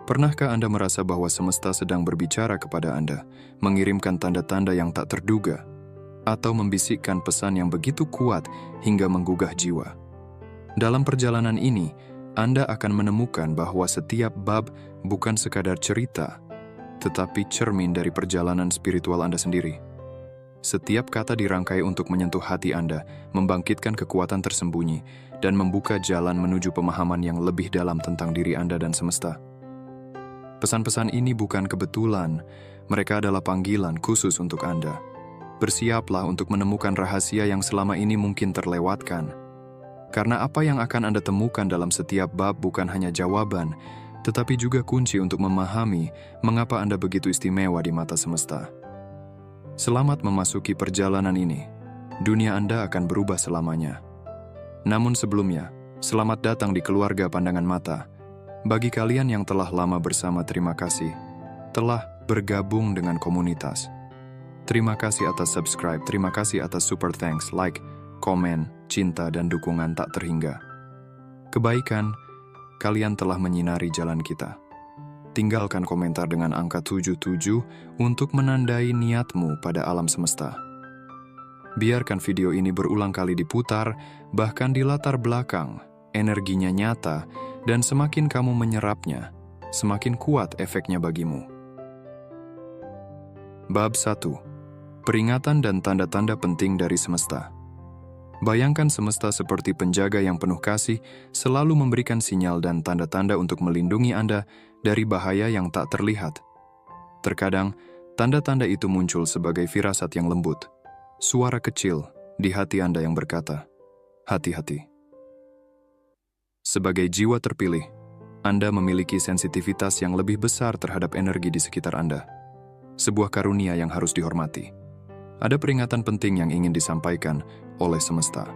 Pernahkah Anda merasa bahwa semesta sedang berbicara kepada Anda, mengirimkan tanda-tanda yang tak terduga, atau membisikkan pesan yang begitu kuat hingga menggugah jiwa? Dalam perjalanan ini, Anda akan menemukan bahwa setiap bab bukan sekadar cerita, tetapi cermin dari perjalanan spiritual Anda sendiri. Setiap kata dirangkai untuk menyentuh hati Anda, membangkitkan kekuatan tersembunyi, dan membuka jalan menuju pemahaman yang lebih dalam tentang diri Anda dan semesta. Pesan-pesan ini bukan kebetulan, mereka adalah panggilan khusus untuk Anda. Bersiaplah untuk menemukan rahasia yang selama ini mungkin terlewatkan. Karena apa yang akan Anda temukan dalam setiap bab bukan hanya jawaban, tetapi juga kunci untuk memahami mengapa Anda begitu istimewa di mata semesta. Selamat memasuki perjalanan ini. Dunia Anda akan berubah selamanya. Namun sebelumnya, selamat datang di keluarga pandangan mata. Bagi kalian yang telah lama bersama, terima kasih. Telah bergabung dengan komunitas. Terima kasih atas subscribe, terima kasih atas super thanks, like, komen, cinta, dan dukungan tak terhingga. Kebaikan, kalian telah menyinari jalan kita. Tinggalkan komentar dengan angka 77 untuk menandai niatmu pada alam semesta. Biarkan video ini berulang kali diputar, bahkan di latar belakang, energinya nyata, dan semakin kamu menyerapnya, semakin kuat efeknya bagimu. Bab 1. Peringatan dan tanda-tanda penting dari semesta. Bayangkan semesta seperti penjaga yang penuh kasih, selalu memberikan sinyal dan tanda-tanda untuk melindungi Anda dari bahaya yang tak terlihat. Terkadang, tanda-tanda itu muncul sebagai firasat yang lembut, suara kecil di hati Anda yang berkata, "Hati-hati." Sebagai jiwa terpilih, Anda memiliki sensitivitas yang lebih besar terhadap energi di sekitar Anda. Sebuah karunia yang harus dihormati. Ada peringatan penting yang ingin disampaikan oleh semesta.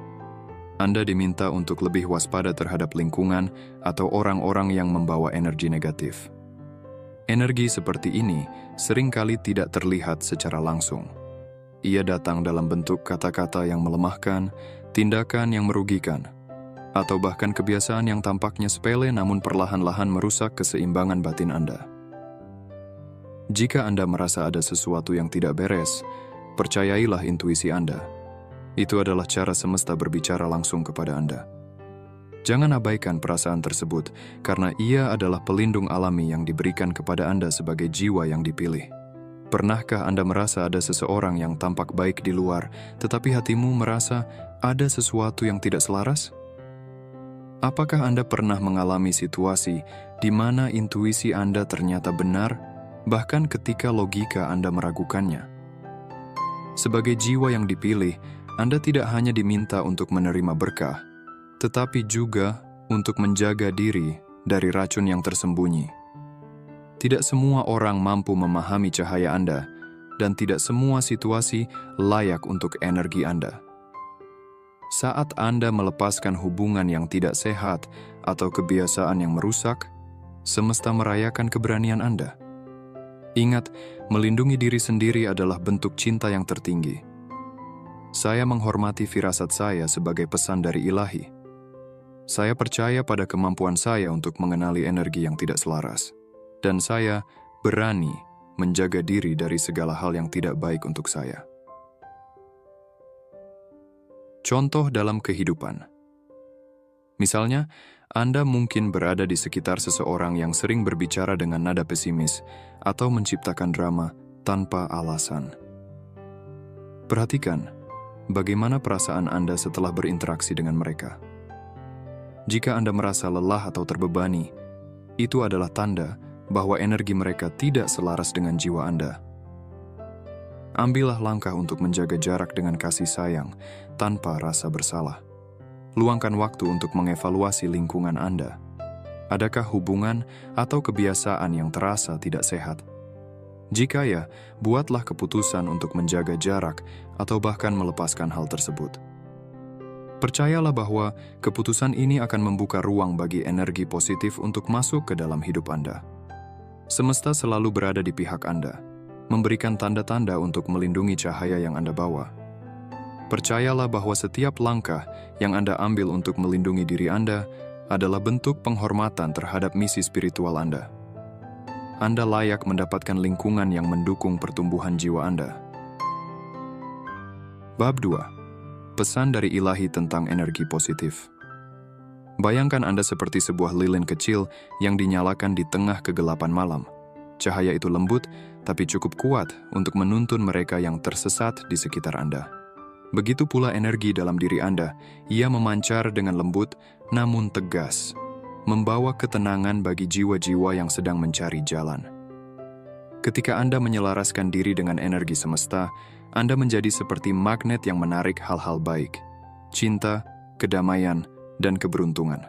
Anda diminta untuk lebih waspada terhadap lingkungan atau orang-orang yang membawa energi negatif. Energi seperti ini seringkali tidak terlihat secara langsung. Ia datang dalam bentuk kata-kata yang melemahkan, tindakan yang merugikan, atau bahkan kebiasaan yang tampaknya sepele namun perlahan-lahan merusak keseimbangan batin Anda. Jika Anda merasa ada sesuatu yang tidak beres, percayailah intuisi Anda. Itu adalah cara semesta berbicara langsung kepada Anda. Jangan abaikan perasaan tersebut, karena ia adalah pelindung alami yang diberikan kepada Anda sebagai jiwa yang dipilih. Pernahkah Anda merasa ada seseorang yang tampak baik di luar, tetapi hatimu merasa ada sesuatu yang tidak selaras? Apakah Anda pernah mengalami situasi di mana intuisi Anda ternyata benar, bahkan ketika logika Anda meragukannya? Sebagai jiwa yang dipilih, Anda tidak hanya diminta untuk menerima berkah, tetapi juga untuk menjaga diri dari racun yang tersembunyi. Tidak semua orang mampu memahami cahaya Anda, dan tidak semua situasi layak untuk energi Anda. Saat Anda melepaskan hubungan yang tidak sehat atau kebiasaan yang merusak, semesta merayakan keberanian Anda. Ingat, melindungi diri sendiri adalah bentuk cinta yang tertinggi. Saya menghormati firasat saya sebagai pesan dari Ilahi. Saya percaya pada kemampuan saya untuk mengenali energi yang tidak selaras. Dan saya berani menjaga diri dari segala hal yang tidak baik untuk saya. Contoh dalam kehidupan. Misalnya, Anda mungkin berada di sekitar seseorang yang sering berbicara dengan nada pesimis atau menciptakan drama tanpa alasan. Perhatikan, bagaimana perasaan Anda setelah berinteraksi dengan mereka. Jika Anda merasa lelah atau terbebani, itu adalah tanda bahwa energi mereka tidak selaras dengan jiwa Anda. Ambillah langkah untuk menjaga jarak dengan kasih sayang, tanpa rasa bersalah. Luangkan waktu untuk mengevaluasi lingkungan Anda. Adakah hubungan atau kebiasaan yang terasa tidak sehat? Jika ya, buatlah keputusan untuk menjaga jarak atau bahkan melepaskan hal tersebut. Percayalah bahwa keputusan ini akan membuka ruang bagi energi positif untuk masuk ke dalam hidup Anda. Semesta selalu berada di pihak Anda, memberikan tanda-tanda untuk melindungi cahaya yang Anda bawa. Percayalah bahwa setiap langkah yang Anda ambil untuk melindungi diri Anda adalah bentuk penghormatan terhadap misi spiritual Anda. Anda layak mendapatkan lingkungan yang mendukung pertumbuhan jiwa Anda. Bab 2. Pesan dari ilahi tentang energi positif. Bayangkan Anda seperti sebuah lilin kecil yang dinyalakan di tengah kegelapan malam. Cahaya itu lembut, tapi cukup kuat untuk menuntun mereka yang tersesat di sekitar Anda. Begitu pula energi dalam diri Anda, ia memancar dengan lembut namun tegas, membawa ketenangan bagi jiwa-jiwa yang sedang mencari jalan. Ketika Anda menyelaraskan diri dengan energi semesta, Anda menjadi seperti magnet yang menarik hal-hal baik, cinta, kedamaian, dan keberuntungan.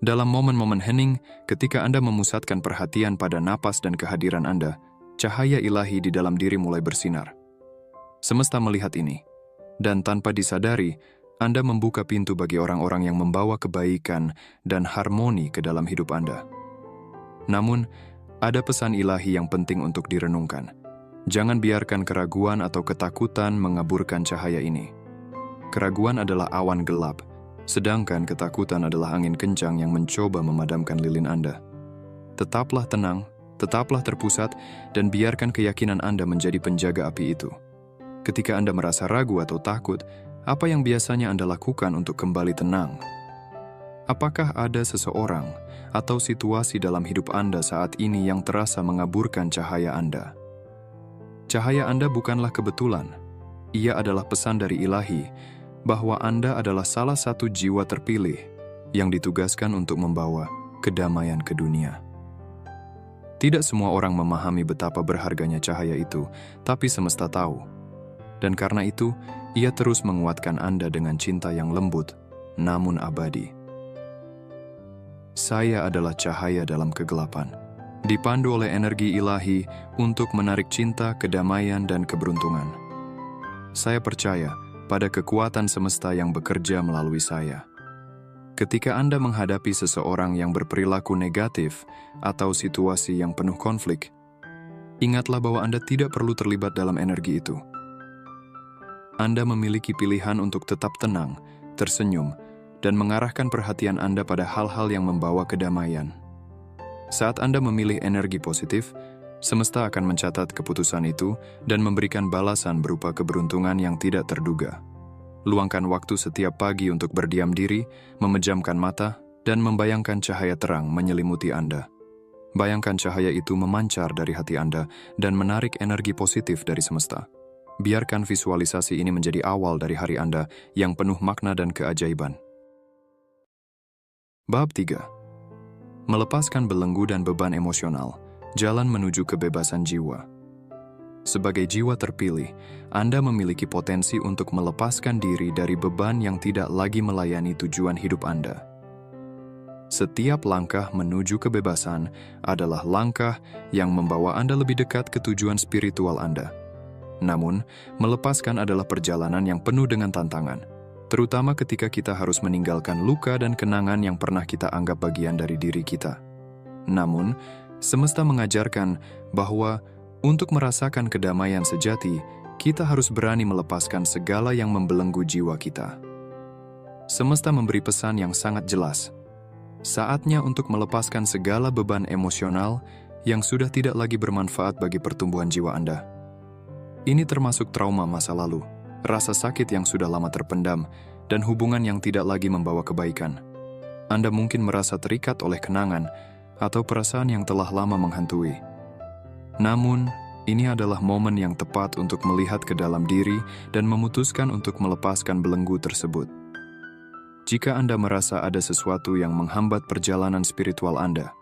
Dalam momen-momen hening, ketika Anda memusatkan perhatian pada napas dan kehadiran Anda, cahaya ilahi di dalam diri mulai bersinar. Semesta melihat ini, dan tanpa disadari, Anda membuka pintu bagi orang-orang yang membawa kebaikan dan harmoni ke dalam hidup Anda. Namun, ada pesan ilahi yang penting untuk direnungkan. Jangan biarkan keraguan atau ketakutan mengaburkan cahaya ini. Keraguan adalah awan gelap, sedangkan ketakutan adalah angin kencang yang mencoba memadamkan lilin Anda. Tetaplah tenang, tetaplah terpusat, dan biarkan keyakinan Anda menjadi penjaga api itu. Ketika Anda merasa ragu atau takut, apa yang biasanya Anda lakukan untuk kembali tenang? Apakah ada seseorang atau situasi dalam hidup Anda saat ini yang terasa mengaburkan cahaya Anda? Cahaya Anda bukanlah kebetulan. Ia adalah pesan dari ilahi bahwa Anda adalah salah satu jiwa terpilih yang ditugaskan untuk membawa kedamaian ke dunia. Tidak semua orang memahami betapa berharganya cahaya itu, tapi semesta tahu. Dan karena itu, ia terus menguatkan Anda dengan cinta yang lembut, namun abadi. Saya adalah cahaya dalam kegelapan, dipandu oleh energi ilahi untuk menarik cinta, kedamaian, dan keberuntungan. Saya percaya pada kekuatan semesta yang bekerja melalui saya. Ketika Anda menghadapi seseorang yang berperilaku negatif atau situasi yang penuh konflik, ingatlah bahwa Anda tidak perlu terlibat dalam energi itu. Anda memiliki pilihan untuk tetap tenang, tersenyum, dan mengarahkan perhatian Anda pada hal-hal yang membawa kedamaian. Saat Anda memilih energi positif, semesta akan mencatat keputusan itu dan memberikan balasan berupa keberuntungan yang tidak terduga. Luangkan waktu setiap pagi untuk berdiam diri, memejamkan mata, dan membayangkan cahaya terang menyelimuti Anda. Bayangkan cahaya itu memancar dari hati Anda dan menarik energi positif dari semesta. Biarkan visualisasi ini menjadi awal dari hari Anda yang penuh makna dan keajaiban. Bab 3. Melepaskan belenggu dan beban emosional, jalan menuju kebebasan jiwa. Sebagai jiwa terpilih, Anda memiliki potensi untuk melepaskan diri dari beban yang tidak lagi melayani tujuan hidup Anda. Setiap langkah menuju kebebasan adalah langkah yang membawa Anda lebih dekat ke tujuan spiritual Anda. Namun, melepaskan adalah perjalanan yang penuh dengan tantangan, terutama ketika kita harus meninggalkan luka dan kenangan yang pernah kita anggap bagian dari diri kita. Namun, semesta mengajarkan bahwa untuk merasakan kedamaian sejati, kita harus berani melepaskan segala yang membelenggu jiwa kita. Semesta memberi pesan yang sangat jelas. Saatnya untuk melepaskan segala beban emosional yang sudah tidak lagi bermanfaat bagi pertumbuhan jiwa Anda. Ini termasuk trauma masa lalu, rasa sakit yang sudah lama terpendam, dan hubungan yang tidak lagi membawa kebaikan. Anda mungkin merasa terikat oleh kenangan atau perasaan yang telah lama menghantui. Namun, ini adalah momen yang tepat untuk melihat ke dalam diri dan memutuskan untuk melepaskan belenggu tersebut. Jika Anda merasa ada sesuatu yang menghambat perjalanan spiritual Anda,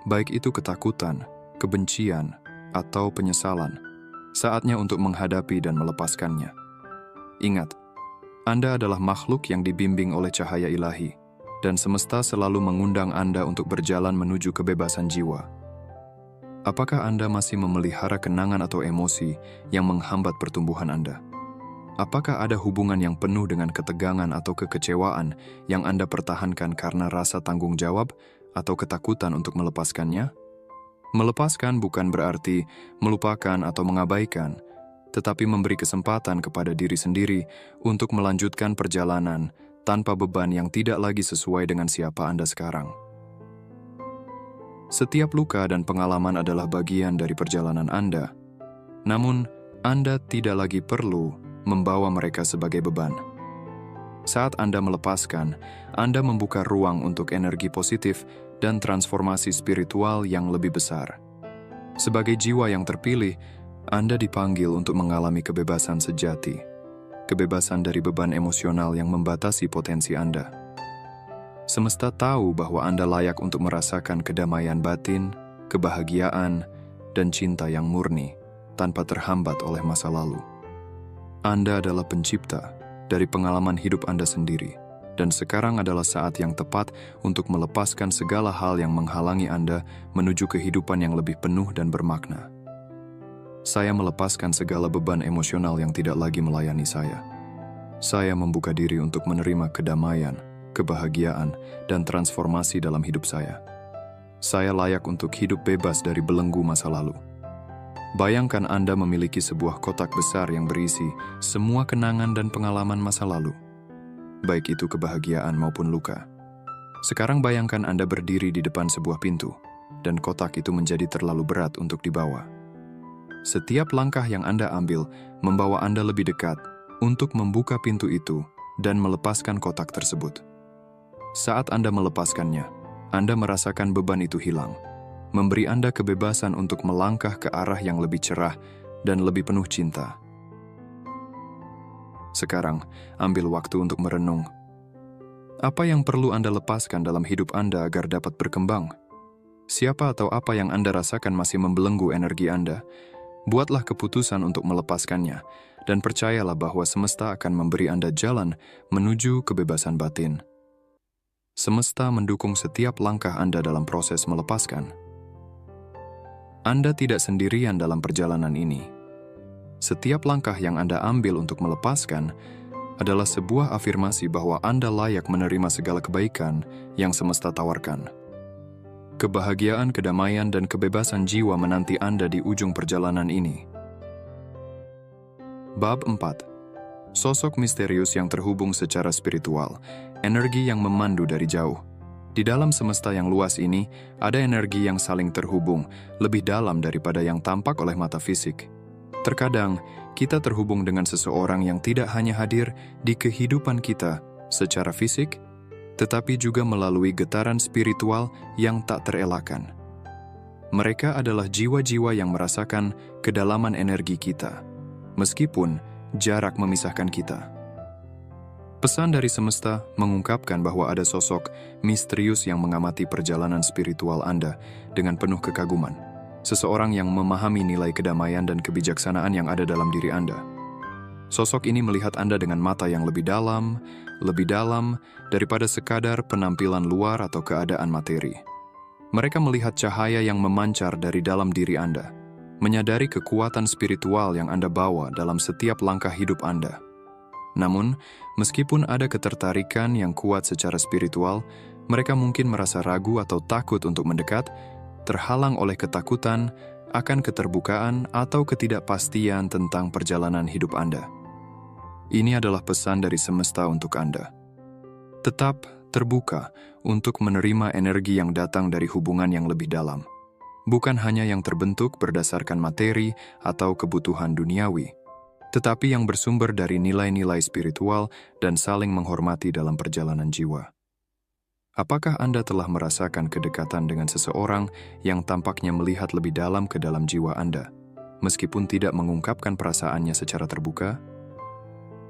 baik itu ketakutan, kebencian, atau penyesalan, saatnya untuk menghadapi dan melepaskannya. Ingat, Anda adalah makhluk yang dibimbing oleh cahaya ilahi, dan semesta selalu mengundang Anda untuk berjalan menuju kebebasan jiwa. Apakah Anda masih memelihara kenangan atau emosi yang menghambat pertumbuhan Anda? Apakah ada hubungan yang penuh dengan ketegangan atau kekecewaan yang Anda pertahankan karena rasa tanggung jawab atau ketakutan untuk melepaskannya? Melepaskan bukan berarti melupakan atau mengabaikan, tetapi memberi kesempatan kepada diri sendiri untuk melanjutkan perjalanan tanpa beban yang tidak lagi sesuai dengan siapa Anda sekarang. Setiap luka dan pengalaman adalah bagian dari perjalanan Anda. Namun, Anda tidak lagi perlu membawa mereka sebagai beban. Saat Anda melepaskan, Anda membuka ruang untuk energi positif dan transformasi spiritual yang lebih besar. Sebagai jiwa yang terpilih, Anda dipanggil untuk mengalami kebebasan sejati. Kebebasan dari beban emosional yang membatasi potensi Anda. Semesta tahu bahwa Anda layak untuk merasakan kedamaian batin, kebahagiaan, dan cinta yang murni tanpa terhambat oleh masa lalu. Anda adalah pencipta dari pengalaman hidup Anda sendiri, dan sekarang adalah saat yang tepat untuk melepaskan segala hal yang menghalangi Anda menuju kehidupan yang lebih penuh dan bermakna. Saya melepaskan segala beban emosional yang tidak lagi melayani saya. Saya membuka diri untuk menerima kedamaian, kebahagiaan, dan transformasi dalam hidup saya. Saya layak untuk hidup bebas dari belenggu masa lalu. Bayangkan Anda memiliki sebuah kotak besar yang berisi semua kenangan dan pengalaman masa lalu, baik itu kebahagiaan maupun luka. Sekarang bayangkan Anda berdiri di depan sebuah pintu, dan kotak itu menjadi terlalu berat untuk dibawa. Setiap langkah yang Anda ambil membawa Anda lebih dekat untuk membuka pintu itu dan melepaskan kotak tersebut. Saat Anda melepaskannya, Anda merasakan beban itu hilang, memberi Anda kebebasan untuk melangkah ke arah yang lebih cerah dan lebih penuh cinta. Sekarang, ambil waktu untuk merenung. Apa yang perlu Anda lepaskan dalam hidup Anda agar dapat berkembang? Siapa atau apa yang Anda rasakan masih membelenggu energi Anda? Buatlah keputusan untuk melepaskannya, dan percayalah bahwa semesta akan memberi Anda jalan menuju kebebasan batin. Semesta mendukung setiap langkah Anda dalam proses melepaskan. Anda tidak sendirian dalam perjalanan ini. Setiap langkah yang Anda ambil untuk melepaskan adalah sebuah afirmasi bahwa Anda layak menerima segala kebaikan yang semesta tawarkan. Kebahagiaan, kedamaian, dan kebebasan jiwa menanti Anda di ujung perjalanan ini. Bab 4. Sosok misterius yang terhubung secara spiritual, energi yang memandu dari jauh. Di dalam semesta yang luas ini, ada energi yang saling terhubung, lebih dalam daripada yang tampak oleh mata fisik. Terkadang, kita terhubung dengan seseorang yang tidak hanya hadir di kehidupan kita secara fisik, tetapi juga melalui getaran spiritual yang tak terelakkan. Mereka adalah jiwa-jiwa yang merasakan kedalaman energi kita, meskipun jarak memisahkan kita. Pesan dari semesta mengungkapkan bahwa ada sosok misterius yang mengamati perjalanan spiritual Anda dengan penuh kekaguman. Seseorang yang memahami nilai kedamaian dan kebijaksanaan yang ada dalam diri Anda. Sosok ini melihat Anda dengan mata yang lebih dalam daripada sekadar penampilan luar atau keadaan materi. Mereka melihat cahaya yang memancar dari dalam diri Anda, menyadari kekuatan spiritual yang Anda bawa dalam setiap langkah hidup Anda. Namun, meskipun ada ketertarikan yang kuat secara spiritual, mereka mungkin merasa ragu atau takut untuk mendekat, terhalang oleh ketakutan akan keterbukaan atau ketidakpastian tentang perjalanan hidup Anda. Ini adalah pesan dari semesta untuk Anda. Tetap terbuka untuk menerima energi yang datang dari hubungan yang lebih dalam. Bukan hanya yang terbentuk berdasarkan materi atau kebutuhan duniawi, tetapi yang bersumber dari nilai-nilai spiritual dan saling menghormati dalam perjalanan jiwa. Apakah Anda telah merasakan kedekatan dengan seseorang yang tampaknya melihat lebih dalam ke dalam jiwa Anda, meskipun tidak mengungkapkan perasaannya secara terbuka?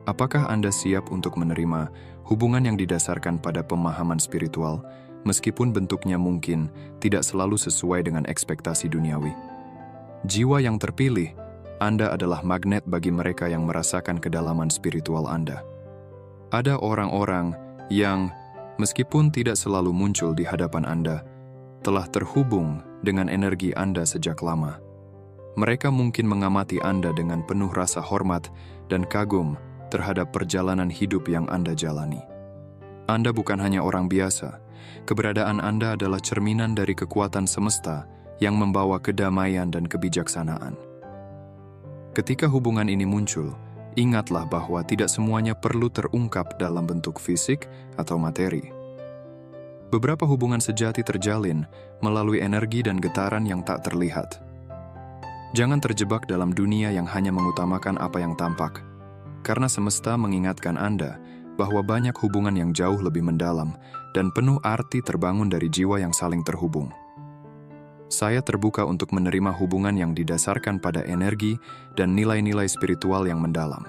Apakah Anda siap untuk menerima hubungan yang didasarkan pada pemahaman spiritual, meskipun bentuknya mungkin tidak selalu sesuai dengan ekspektasi duniawi? Jiwa yang terpilih, Anda adalah magnet bagi mereka yang merasakan kedalaman spiritual Anda. Ada orang-orang yang, meskipun tidak selalu muncul di hadapan Anda, telah terhubung dengan energi Anda sejak lama. Mereka mungkin mengamati Anda dengan penuh rasa hormat dan kagum terhadap perjalanan hidup yang Anda jalani. Anda bukan hanya orang biasa. Keberadaan Anda adalah cerminan dari kekuatan semesta yang membawa kedamaian dan kebijaksanaan. Ketika hubungan ini muncul, ingatlah bahwa tidak semuanya perlu terungkap dalam bentuk fisik atau materi. Beberapa hubungan sejati terjalin melalui energi dan getaran yang tak terlihat. Jangan terjebak dalam dunia yang hanya mengutamakan apa yang tampak, karena semesta mengingatkan Anda bahwa banyak hubungan yang jauh lebih mendalam dan penuh arti terbangun dari jiwa yang saling terhubung. Saya terbuka untuk menerima hubungan yang didasarkan pada energi dan nilai-nilai spiritual yang mendalam.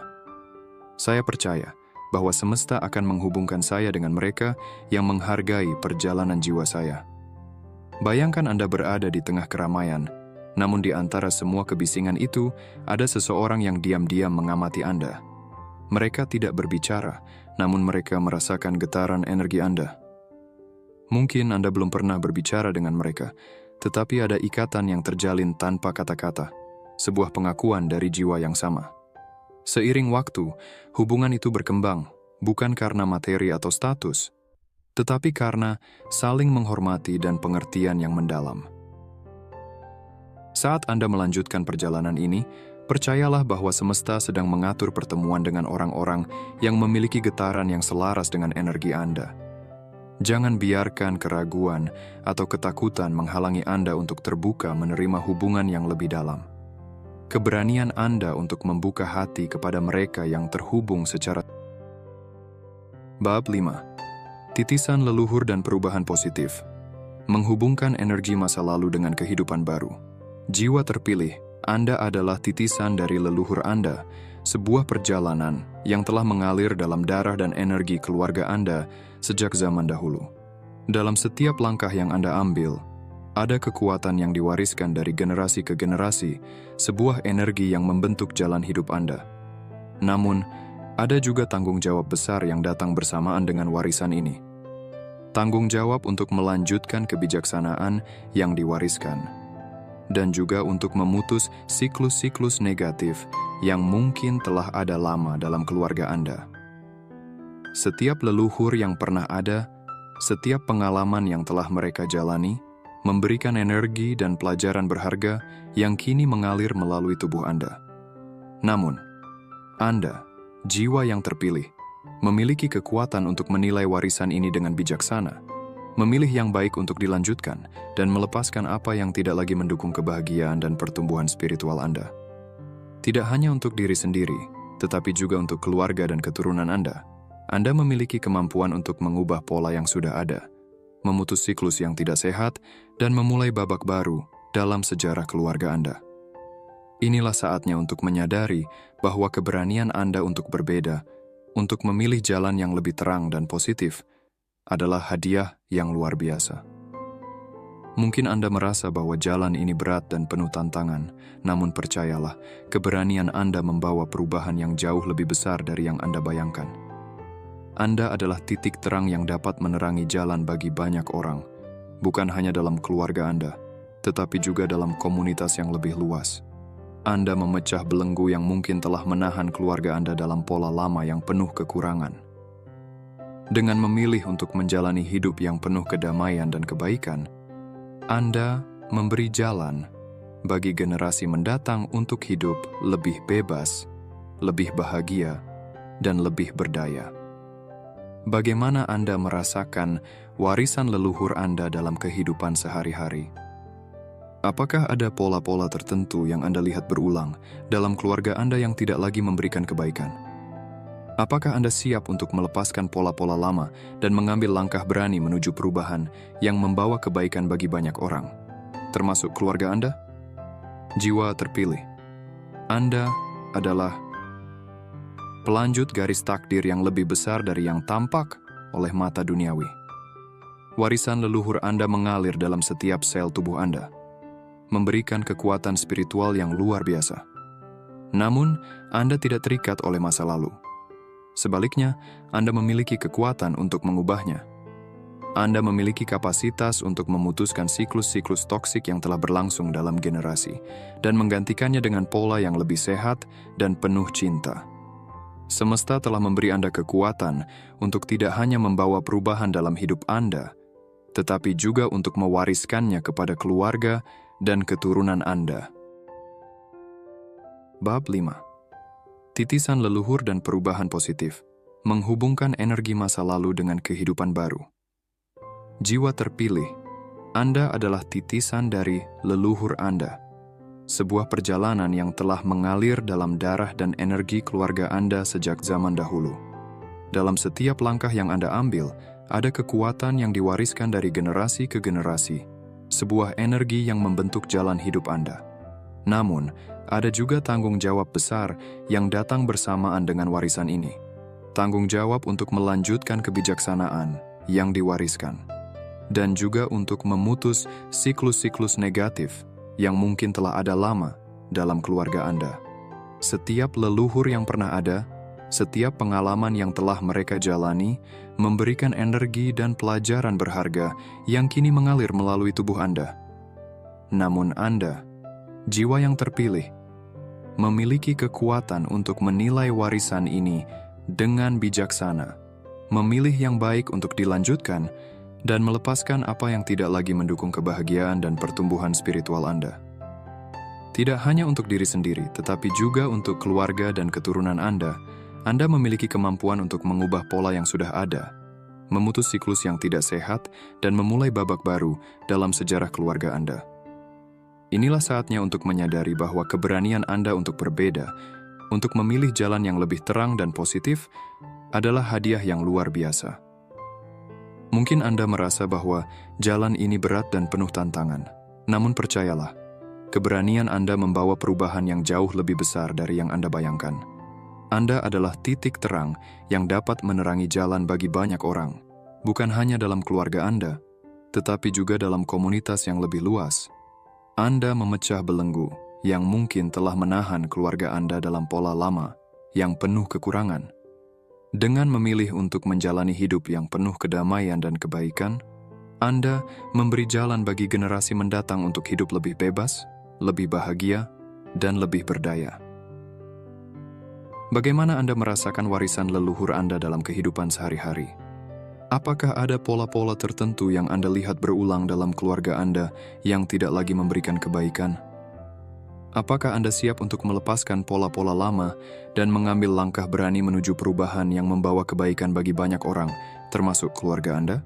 Saya percaya bahwa semesta akan menghubungkan saya dengan mereka yang menghargai perjalanan jiwa saya. Bayangkan Anda berada di tengah keramaian, namun di antara semua kebisingan itu, ada seseorang yang diam-diam mengamati Anda. Mereka tidak berbicara, namun mereka merasakan getaran energi Anda. Mungkin Anda belum pernah berbicara dengan mereka, tetapi ada ikatan yang terjalin tanpa kata-kata, sebuah pengakuan dari jiwa yang sama. Seiring waktu, hubungan itu berkembang, bukan karena materi atau status, tetapi karena saling menghormati dan pengertian yang mendalam. Saat Anda melanjutkan perjalanan ini, percayalah bahwa semesta sedang mengatur pertemuan dengan orang-orang yang memiliki getaran yang selaras dengan energi Anda. Jangan biarkan keraguan atau ketakutan menghalangi Anda untuk terbuka menerima hubungan yang lebih dalam. Keberanian Anda untuk membuka hati kepada mereka yang terhubung secara. Bab 5. Titisan leluhur dan perubahan positif. Menghubungkan energi masa lalu dengan kehidupan baru. Jiwa terpilih, Anda adalah titisan dari leluhur Anda, sebuah perjalanan yang telah mengalir dalam darah dan energi keluarga Anda sejak zaman dahulu. Dalam setiap langkah yang Anda ambil, ada kekuatan yang diwariskan dari generasi ke generasi, sebuah energi yang membentuk jalan hidup Anda. Namun, ada juga tanggung jawab besar yang datang bersamaan dengan warisan ini. Tanggung jawab untuk melanjutkan kebijaksanaan yang diwariskan, dan juga untuk memutus siklus-siklus negatif yang mungkin telah ada lama dalam keluarga Anda. Setiap leluhur yang pernah ada, setiap pengalaman yang telah mereka jalani, memberikan energi dan pelajaran berharga yang kini mengalir melalui tubuh Anda. Namun, Anda, jiwa yang terpilih, memiliki kekuatan untuk menilai warisan ini dengan bijaksana, memilih yang baik untuk dilanjutkan, dan melepaskan apa yang tidak lagi mendukung kebahagiaan dan pertumbuhan spiritual Anda. Tidak hanya untuk diri sendiri, tetapi juga untuk keluarga dan keturunan Anda. Anda memiliki kemampuan untuk mengubah pola yang sudah ada, memutus siklus yang tidak sehat, dan memulai babak baru dalam sejarah keluarga Anda. Inilah saatnya untuk menyadari bahwa keberanian Anda untuk berbeda, untuk memilih jalan yang lebih terang dan positif, adalah hadiah yang luar biasa. Mungkin Anda merasa bahwa jalan ini berat dan penuh tantangan, namun percayalah, keberanian Anda membawa perubahan yang jauh lebih besar dari yang Anda bayangkan. Anda adalah titik terang yang dapat menerangi jalan bagi banyak orang, bukan hanya dalam keluarga Anda, tetapi juga dalam komunitas yang lebih luas. Anda memecah belenggu yang mungkin telah menahan keluarga Anda dalam pola lama yang penuh kekurangan. Dengan memilih untuk menjalani hidup yang penuh kedamaian dan kebaikan, Anda memberi jalan bagi generasi mendatang untuk hidup lebih bebas, lebih bahagia, dan lebih berdaya. Bagaimana Anda merasakan warisan leluhur Anda dalam kehidupan sehari-hari? Apakah ada pola-pola tertentu yang Anda lihat berulang dalam keluarga Anda yang tidak lagi memberikan kebaikan? Apakah Anda siap untuk melepaskan pola-pola lama dan mengambil langkah berani menuju perubahan yang membawa kebaikan bagi banyak orang, termasuk keluarga Anda? Jiwa terpilih. Anda adalah pelanjut garis takdir yang lebih besar dari yang tampak oleh mata duniawi. Warisan leluhur Anda mengalir dalam setiap sel tubuh Anda, memberikan kekuatan spiritual yang luar biasa. Namun, Anda tidak terikat oleh masa lalu. Sebaliknya, Anda memiliki kekuatan untuk mengubahnya. Anda memiliki kapasitas untuk memutuskan siklus-siklus toksik yang telah berlangsung dalam generasi dan menggantikannya dengan pola yang lebih sehat dan penuh cinta. Semesta telah memberi Anda kekuatan untuk tidak hanya membawa perubahan dalam hidup Anda, tetapi juga untuk mewariskannya kepada keluarga dan keturunan Anda. Bab 5. Titisan leluhur dan perubahan positif, menghubungkan energi masa lalu dengan kehidupan baru. Jiwa terpilih, Anda adalah titisan dari leluhur Anda. Sebuah perjalanan yang telah mengalir dalam darah dan energi keluarga Anda sejak zaman dahulu. Dalam setiap langkah yang Anda ambil, ada kekuatan yang diwariskan dari generasi ke generasi, sebuah energi yang membentuk jalan hidup Anda. Namun, ada juga tanggung jawab besar yang datang bersamaan dengan warisan ini. Tanggung jawab untuk melanjutkan kebijaksanaan yang diwariskan, dan juga untuk memutus siklus-siklus negatif yang mungkin telah ada lama dalam keluarga Anda. Setiap leluhur yang pernah ada, setiap pengalaman yang telah mereka jalani, memberikan energi dan pelajaran berharga yang kini mengalir melalui tubuh Anda. Namun Anda, jiwa yang terpilih, memiliki kekuatan untuk menilai warisan ini dengan bijaksana, memilih yang baik untuk dilanjutkan, dan melepaskan apa yang tidak lagi mendukung kebahagiaan dan pertumbuhan spiritual Anda. Tidak hanya untuk diri sendiri, tetapi juga untuk keluarga dan keturunan Anda memiliki kemampuan untuk mengubah pola yang sudah ada, memutus siklus yang tidak sehat, dan memulai babak baru dalam sejarah keluarga Anda. Inilah saatnya untuk menyadari bahwa keberanian Anda untuk berbeda, untuk memilih jalan yang lebih terang dan positif, adalah hadiah yang luar biasa. Mungkin Anda merasa bahwa jalan ini berat dan penuh tantangan. Namun percayalah, keberanian Anda membawa perubahan yang jauh lebih besar dari yang Anda bayangkan. Anda adalah titik terang yang dapat menerangi jalan bagi banyak orang, bukan hanya dalam keluarga Anda, tetapi juga dalam komunitas yang lebih luas. Anda memecah belenggu yang mungkin telah menahan keluarga Anda dalam pola lama yang penuh kekurangan. Dengan memilih untuk menjalani hidup yang penuh kedamaian dan kebaikan, Anda memberi jalan bagi generasi mendatang untuk hidup lebih bebas, lebih bahagia, dan lebih berdaya. Bagaimana Anda merasakan warisan leluhur Anda dalam kehidupan sehari-hari? Apakah ada pola-pola tertentu yang Anda lihat berulang dalam keluarga Anda yang tidak lagi memberikan kebaikan? Apakah Anda siap untuk melepaskan pola-pola lama dan mengambil langkah berani menuju perubahan yang membawa kebaikan bagi banyak orang, termasuk keluarga Anda?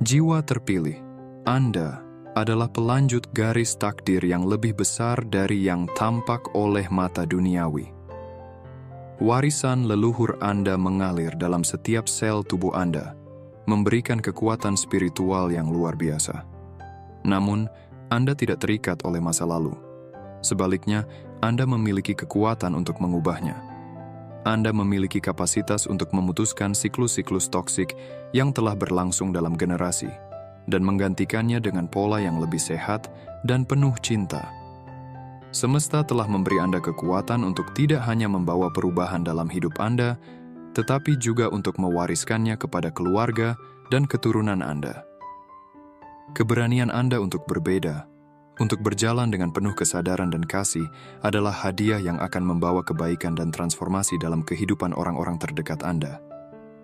Jiwa terpilih, Anda adalah pelanjut garis takdir yang lebih besar dari yang tampak oleh mata duniawi. Warisan leluhur Anda mengalir dalam setiap sel tubuh Anda, memberikan kekuatan spiritual yang luar biasa. Namun, Anda tidak terikat oleh masa lalu. Sebaliknya, Anda memiliki kekuatan untuk mengubahnya. Anda memiliki kapasitas untuk memutuskan siklus-siklus toksik yang telah berlangsung dalam generasi, dan menggantikannya dengan pola yang lebih sehat dan penuh cinta. Semesta telah memberi Anda kekuatan untuk tidak hanya membawa perubahan dalam hidup Anda, tetapi juga untuk mewariskannya kepada keluarga dan keturunan Anda. Keberanian Anda untuk berbeda, untuk berjalan dengan penuh kesadaran dan kasih, adalah hadiah yang akan membawa kebaikan dan transformasi dalam kehidupan orang-orang terdekat Anda.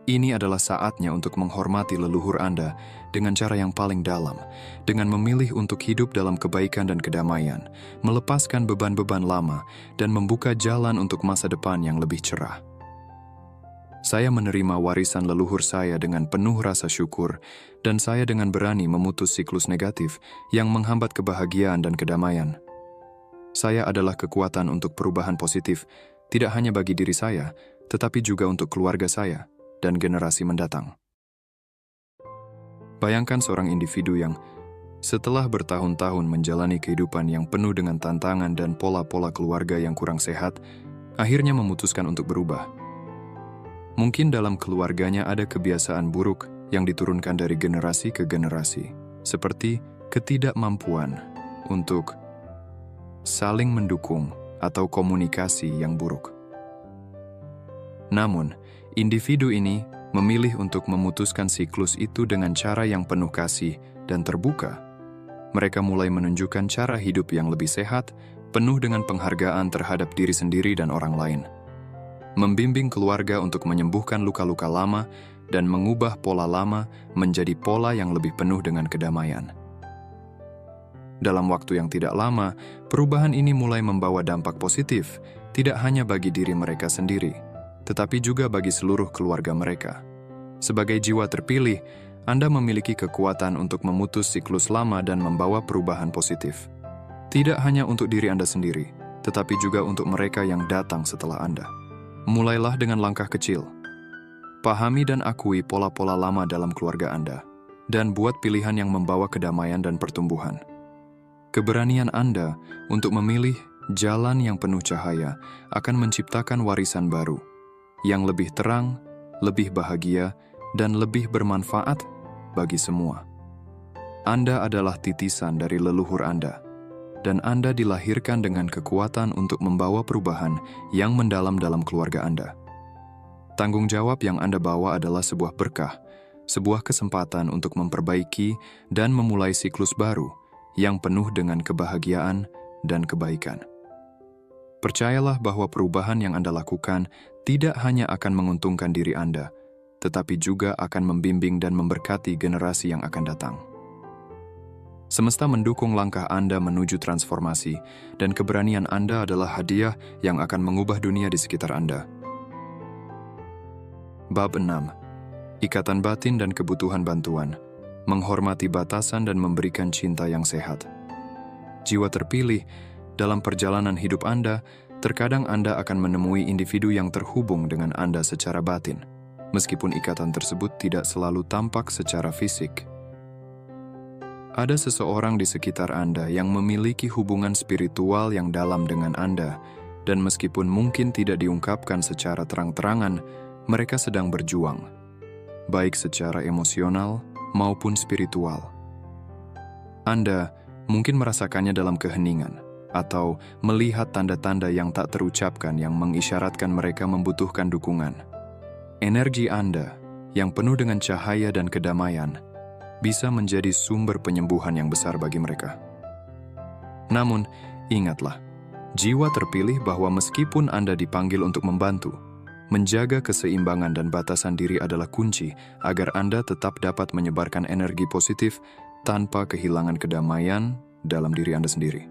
Ini adalah saatnya untuk menghormati leluhur Anda dengan cara yang paling dalam, dengan memilih untuk hidup dalam kebaikan dan kedamaian, melepaskan beban-beban lama, dan membuka jalan untuk masa depan yang lebih cerah. Saya menerima warisan leluhur saya dengan penuh rasa syukur, dan saya dengan berani memutus siklus negatif yang menghambat kebahagiaan dan kedamaian. Saya adalah kekuatan untuk perubahan positif, tidak hanya bagi diri saya, tetapi juga untuk keluarga saya dan generasi mendatang. Bayangkan seorang individu yang, setelah bertahun-tahun menjalani kehidupan yang penuh dengan tantangan dan pola-pola keluarga yang kurang sehat, akhirnya memutuskan untuk berubah. Mungkin dalam keluarganya ada kebiasaan buruk yang diturunkan dari generasi ke generasi, seperti ketidakmampuan untuk saling mendukung atau komunikasi yang buruk. Namun, individu ini memilih untuk memutuskan siklus itu dengan cara yang penuh kasih dan terbuka. Mereka mulai menunjukkan cara hidup yang lebih sehat, penuh dengan penghargaan terhadap diri sendiri dan orang lain. Membimbing keluarga untuk menyembuhkan luka-luka lama dan mengubah pola lama menjadi pola yang lebih penuh dengan kedamaian. Dalam waktu yang tidak lama, perubahan ini mulai membawa dampak positif, tidak hanya bagi diri mereka sendiri, tetapi juga bagi seluruh keluarga mereka. Sebagai jiwa terpilih, Anda memiliki kekuatan untuk memutus siklus lama dan membawa perubahan positif. Tidak hanya untuk diri Anda sendiri, tetapi juga untuk mereka yang datang setelah Anda. Mulailah dengan langkah kecil. Pahami dan akui pola-pola lama dalam keluarga Anda, dan buat pilihan yang membawa kedamaian dan pertumbuhan. Keberanian Anda untuk memilih jalan yang penuh cahaya akan menciptakan warisan baru, yang lebih terang, lebih bahagia, dan lebih bermanfaat bagi semua. Anda adalah titisan dari leluhur Anda, dan Anda dilahirkan dengan kekuatan untuk membawa perubahan yang mendalam dalam keluarga Anda. Tanggung jawab yang Anda bawa adalah sebuah berkah, sebuah kesempatan untuk memperbaiki dan memulai siklus baru yang penuh dengan kebahagiaan dan kebaikan. Percayalah bahwa perubahan yang Anda lakukan tidak hanya akan menguntungkan diri Anda, tetapi juga akan membimbing dan memberkati generasi yang akan datang. Semesta mendukung langkah Anda menuju transformasi, dan keberanian Anda adalah hadiah yang akan mengubah dunia di sekitar Anda. Bab 6. Ikatan batin dan kebutuhan bantuan, menghormati batasan dan memberikan cinta yang sehat. Jiwa terpilih, dalam perjalanan hidup Anda, terkadang Anda akan menemui individu yang terhubung dengan Anda secara batin, meskipun ikatan tersebut tidak selalu tampak secara fisik. Ada seseorang di sekitar Anda yang memiliki hubungan spiritual yang dalam dengan Anda, dan meskipun mungkin tidak diungkapkan secara terang-terangan, mereka sedang berjuang, baik secara emosional maupun spiritual. Anda mungkin merasakannya dalam keheningan, atau melihat tanda-tanda yang tak terucapkan yang mengisyaratkan mereka membutuhkan dukungan. Energi Anda, yang penuh dengan cahaya dan kedamaian, bisa menjadi sumber penyembuhan yang besar bagi mereka. Namun, ingatlah, jiwa terpilih bahwa meskipun Anda dipanggil untuk membantu, menjaga keseimbangan dan batasan diri adalah kunci agar Anda tetap dapat menyebarkan energi positif tanpa kehilangan kedamaian dalam diri Anda sendiri.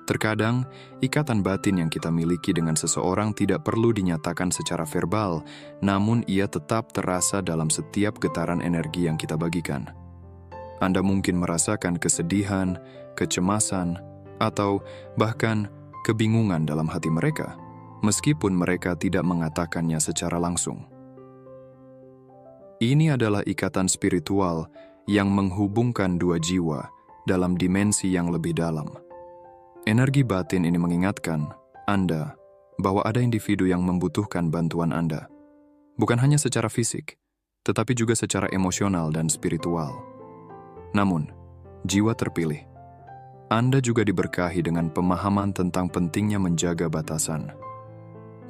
Terkadang, ikatan batin yang kita miliki dengan seseorang tidak perlu dinyatakan secara verbal, namun ia tetap terasa dalam setiap getaran energi yang kita bagikan. Anda mungkin merasakan kesedihan, kecemasan, atau bahkan kebingungan dalam hati mereka, meskipun mereka tidak mengatakannya secara langsung. Ini adalah ikatan spiritual yang menghubungkan dua jiwa dalam dimensi yang lebih dalam. Energi batin ini mengingatkan Anda bahwa ada individu yang membutuhkan bantuan Anda, bukan hanya secara fisik, tetapi juga secara emosional dan spiritual. Namun, jiwa terpilih, Anda juga diberkahi dengan pemahaman tentang pentingnya menjaga batasan.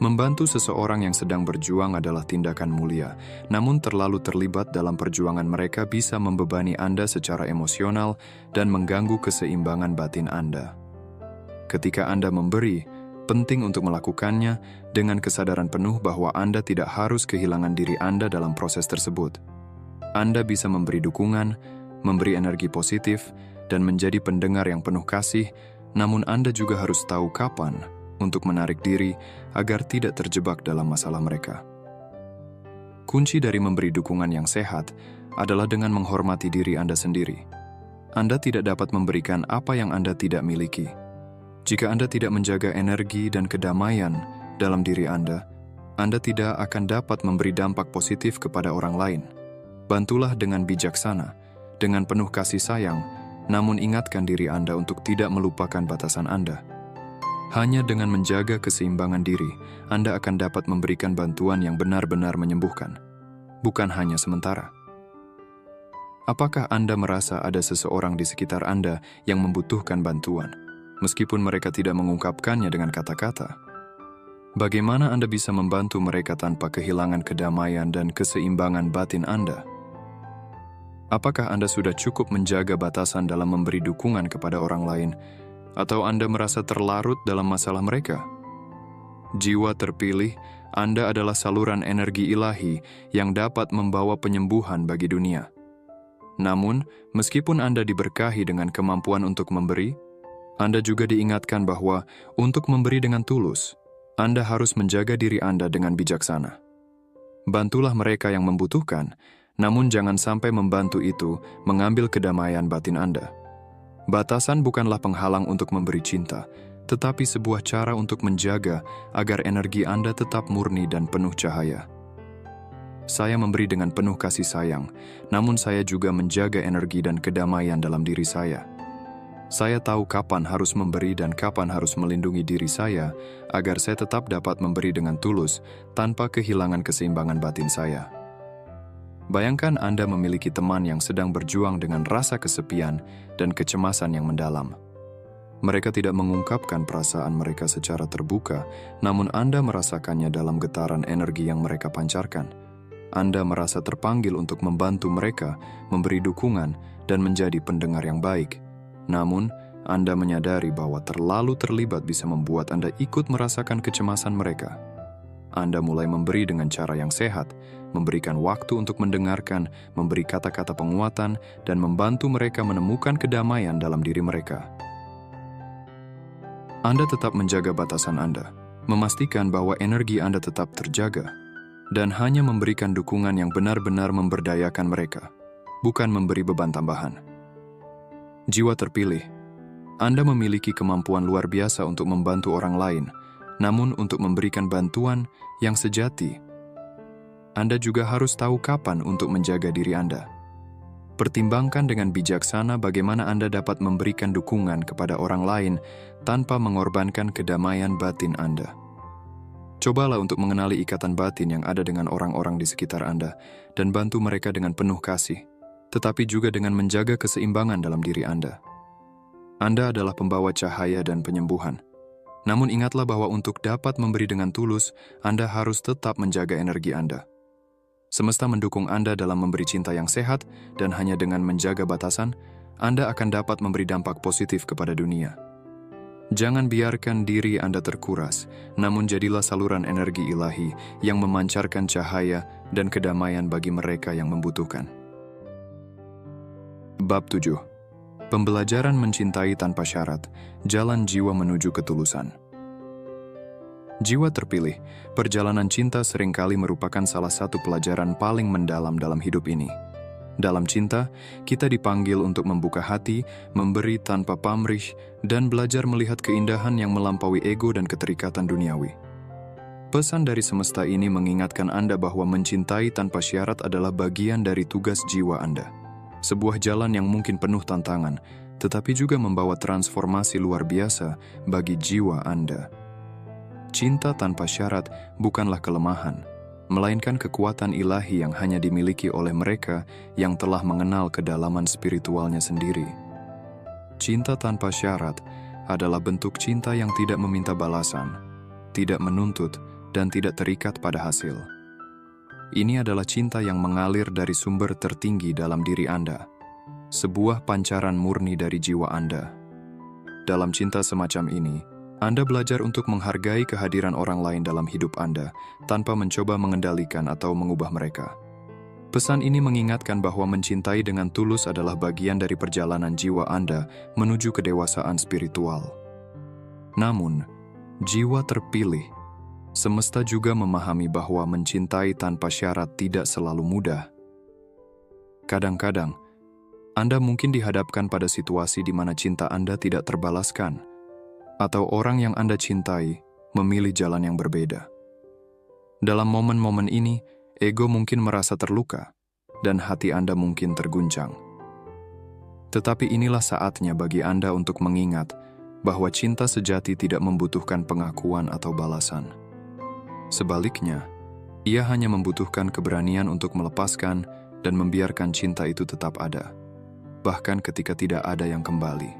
Membantu seseorang yang sedang berjuang adalah tindakan mulia, namun terlalu terlibat dalam perjuangan mereka bisa membebani Anda secara emosional dan mengganggu keseimbangan batin Anda. Ketika Anda memberi, penting untuk melakukannya dengan kesadaran penuh bahwa Anda tidak harus kehilangan diri Anda dalam proses tersebut. Anda bisa memberi dukungan, memberi energi positif, dan menjadi pendengar yang penuh kasih, namun Anda juga harus tahu kapan untuk menarik diri agar tidak terjebak dalam masalah mereka. Kunci dari memberi dukungan yang sehat adalah dengan menghormati diri Anda sendiri. Anda tidak dapat memberikan apa yang Anda tidak miliki. Jika Anda tidak menjaga energi dan kedamaian dalam diri Anda tidak akan dapat memberi dampak positif kepada orang lain. Bantulah dengan bijaksana, dengan penuh kasih sayang, namun ingatkan diri Anda untuk tidak melupakan batasan Anda. Hanya dengan menjaga keseimbangan diri, Anda akan dapat memberikan bantuan yang benar-benar menyembuhkan, bukan hanya sementara. Apakah Anda merasa ada seseorang di sekitar Anda yang membutuhkan bantuan, meskipun mereka tidak mengungkapkannya dengan kata-kata? Bagaimana Anda bisa membantu mereka tanpa kehilangan kedamaian dan keseimbangan batin Anda? Apakah Anda sudah cukup menjaga batasan dalam memberi dukungan kepada orang lain, atau Anda merasa terlarut dalam masalah mereka? Jiwa terpilih, Anda adalah saluran energi ilahi yang dapat membawa penyembuhan bagi dunia. Namun, meskipun Anda diberkahi dengan kemampuan untuk memberi, Anda juga diingatkan bahwa untuk memberi dengan tulus, Anda harus menjaga diri Anda dengan bijaksana. Bantulah mereka yang membutuhkan, Namun jangan sampai membantu itu mengambil kedamaian batin Anda. Batasan bukanlah penghalang untuk memberi cinta, tetapi sebuah cara untuk menjaga agar energi Anda tetap murni dan penuh cahaya. Saya memberi dengan penuh kasih sayang, namun saya juga menjaga energi dan kedamaian dalam diri saya. Saya tahu kapan harus memberi dan kapan harus melindungi diri saya, agar saya tetap dapat memberi dengan tulus tanpa kehilangan keseimbangan batin saya. Bayangkan Anda memiliki teman yang sedang berjuang dengan rasa kesepian dan kecemasan yang mendalam. Mereka tidak mengungkapkan perasaan mereka secara terbuka, namun Anda merasakannya dalam getaran energi yang mereka pancarkan. Anda merasa terpanggil untuk membantu mereka, memberi dukungan, dan menjadi pendengar yang baik. Namun, Anda menyadari bahwa terlalu terlibat bisa membuat Anda ikut merasakan kecemasan mereka. Anda mulai memberi dengan cara yang sehat, memberikan waktu untuk mendengarkan, memberi kata-kata penguatan, dan membantu mereka menemukan kedamaian dalam diri mereka. Anda tetap menjaga batasan Anda, memastikan bahwa energi Anda tetap terjaga, dan hanya memberikan dukungan yang benar-benar memberdayakan mereka, bukan memberi beban tambahan. Jiwa terpilih, Anda memiliki kemampuan luar biasa untuk membantu orang lain, namun untuk memberikan bantuan yang sejati, Anda juga harus tahu kapan untuk menjaga diri Anda. Pertimbangkan dengan bijaksana bagaimana Anda dapat memberikan dukungan kepada orang lain tanpa mengorbankan kedamaian batin Anda. Cobalah untuk mengenali ikatan batin yang ada dengan orang-orang di sekitar Anda dan bantu mereka dengan penuh kasih, tetapi juga dengan menjaga keseimbangan dalam diri Anda. Anda adalah pembawa cahaya dan penyembuhan. Namun ingatlah bahwa untuk dapat memberi dengan tulus, Anda harus tetap menjaga energi Anda. Semesta mendukung Anda dalam memberi cinta yang sehat, dan hanya dengan menjaga batasan, Anda akan dapat memberi dampak positif kepada dunia. Jangan biarkan diri Anda terkuras, namun jadilah saluran energi ilahi yang memancarkan cahaya dan kedamaian bagi mereka yang membutuhkan. Bab 7. Pembelajaran mencintai tanpa syarat, jalan jiwa menuju ketulusan. Jiwa terpilih, perjalanan cinta seringkali merupakan salah satu pelajaran paling mendalam dalam hidup ini. Dalam cinta, kita dipanggil untuk membuka hati, memberi tanpa pamrih, dan belajar melihat keindahan yang melampaui ego dan keterikatan duniawi. Pesan dari semesta ini mengingatkan Anda bahwa mencintai tanpa syarat adalah bagian dari tugas jiwa Anda. Sebuah jalan yang mungkin penuh tantangan, tetapi juga membawa transformasi luar biasa bagi jiwa Anda. Cinta tanpa syarat bukanlah kelemahan, melainkan kekuatan ilahi yang hanya dimiliki oleh mereka yang telah mengenal kedalaman spiritualnya sendiri. Cinta tanpa syarat adalah bentuk cinta yang tidak meminta balasan, tidak menuntut, dan tidak terikat pada hasil. Ini adalah cinta yang mengalir dari sumber tertinggi dalam diri Anda, sebuah pancaran murni dari jiwa Anda. Dalam cinta semacam ini, Anda belajar untuk menghargai kehadiran orang lain dalam hidup Anda tanpa mencoba mengendalikan atau mengubah mereka. Pesan ini mengingatkan bahwa mencintai dengan tulus adalah bagian dari perjalanan jiwa Anda menuju kedewasaan spiritual. Namun, jiwa terpilih, semesta juga memahami bahwa mencintai tanpa syarat tidak selalu mudah. Kadang-kadang, Anda mungkin dihadapkan pada situasi di mana cinta Anda tidak terbalaskan, atau orang yang Anda cintai memilih jalan yang berbeda. Dalam momen-momen ini, ego mungkin merasa terluka, dan hati Anda mungkin terguncang. Tetapi inilah saatnya bagi Anda untuk mengingat bahwa cinta sejati tidak membutuhkan pengakuan atau balasan. Sebaliknya, ia hanya membutuhkan keberanian untuk melepaskan dan membiarkan cinta itu tetap ada, bahkan ketika tidak ada yang kembali.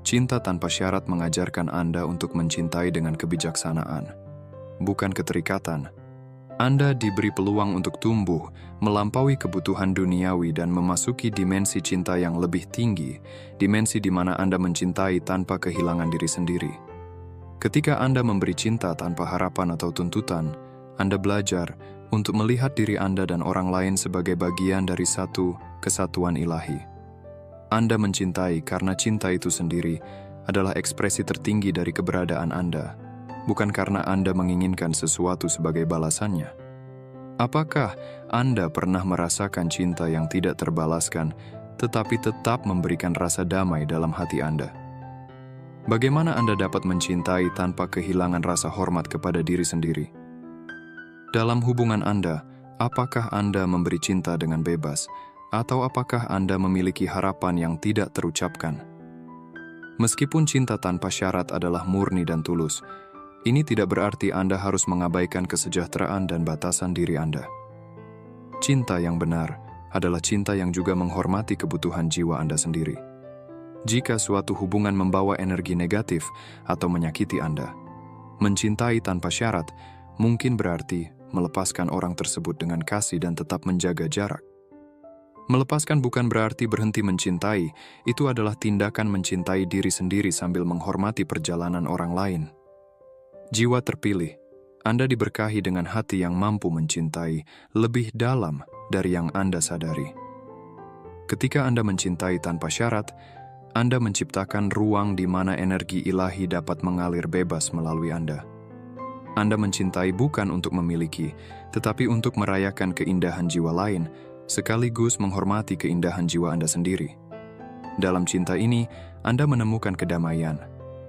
Cinta tanpa syarat mengajarkan Anda untuk mencintai dengan kebijaksanaan, bukan keterikatan. Anda diberi peluang untuk tumbuh, melampaui kebutuhan duniawi dan memasuki dimensi cinta yang lebih tinggi, dimensi di mana Anda mencintai tanpa kehilangan diri sendiri. Ketika Anda memberi cinta tanpa harapan atau tuntutan, Anda belajar untuk melihat diri Anda dan orang lain sebagai bagian dari satu kesatuan ilahi. Anda mencintai karena cinta itu sendiri adalah ekspresi tertinggi dari keberadaan Anda, bukan karena Anda menginginkan sesuatu sebagai balasannya. Apakah Anda pernah merasakan cinta yang tidak terbalaskan, tetapi tetap memberikan rasa damai dalam hati Anda? Bagaimana Anda dapat mencintai tanpa kehilangan rasa hormat kepada diri sendiri? Dalam hubungan Anda, apakah Anda memberi cinta dengan bebas, atau apakah Anda memiliki harapan yang tidak terucapkan? Meskipun cinta tanpa syarat adalah murni dan tulus, ini tidak berarti Anda harus mengabaikan kesejahteraan dan batasan diri Anda. Cinta yang benar adalah cinta yang juga menghormati kebutuhan jiwa Anda sendiri. Jika suatu hubungan membawa energi negatif atau menyakiti Anda, mencintai tanpa syarat mungkin berarti melepaskan orang tersebut dengan kasih dan tetap menjaga jarak. Melepaskan bukan berarti berhenti mencintai, itu adalah tindakan mencintai diri sendiri sambil menghormati perjalanan orang lain. Jiwa terpilih, Anda diberkahi dengan hati yang mampu mencintai lebih dalam dari yang Anda sadari. Ketika Anda mencintai tanpa syarat, Anda menciptakan ruang di mana energi ilahi dapat mengalir bebas melalui Anda. Anda mencintai bukan untuk memiliki, tetapi untuk merayakan keindahan jiwa lain, sekaligus menghormati keindahan jiwa Anda sendiri. Dalam cinta ini, Anda menemukan kedamaian,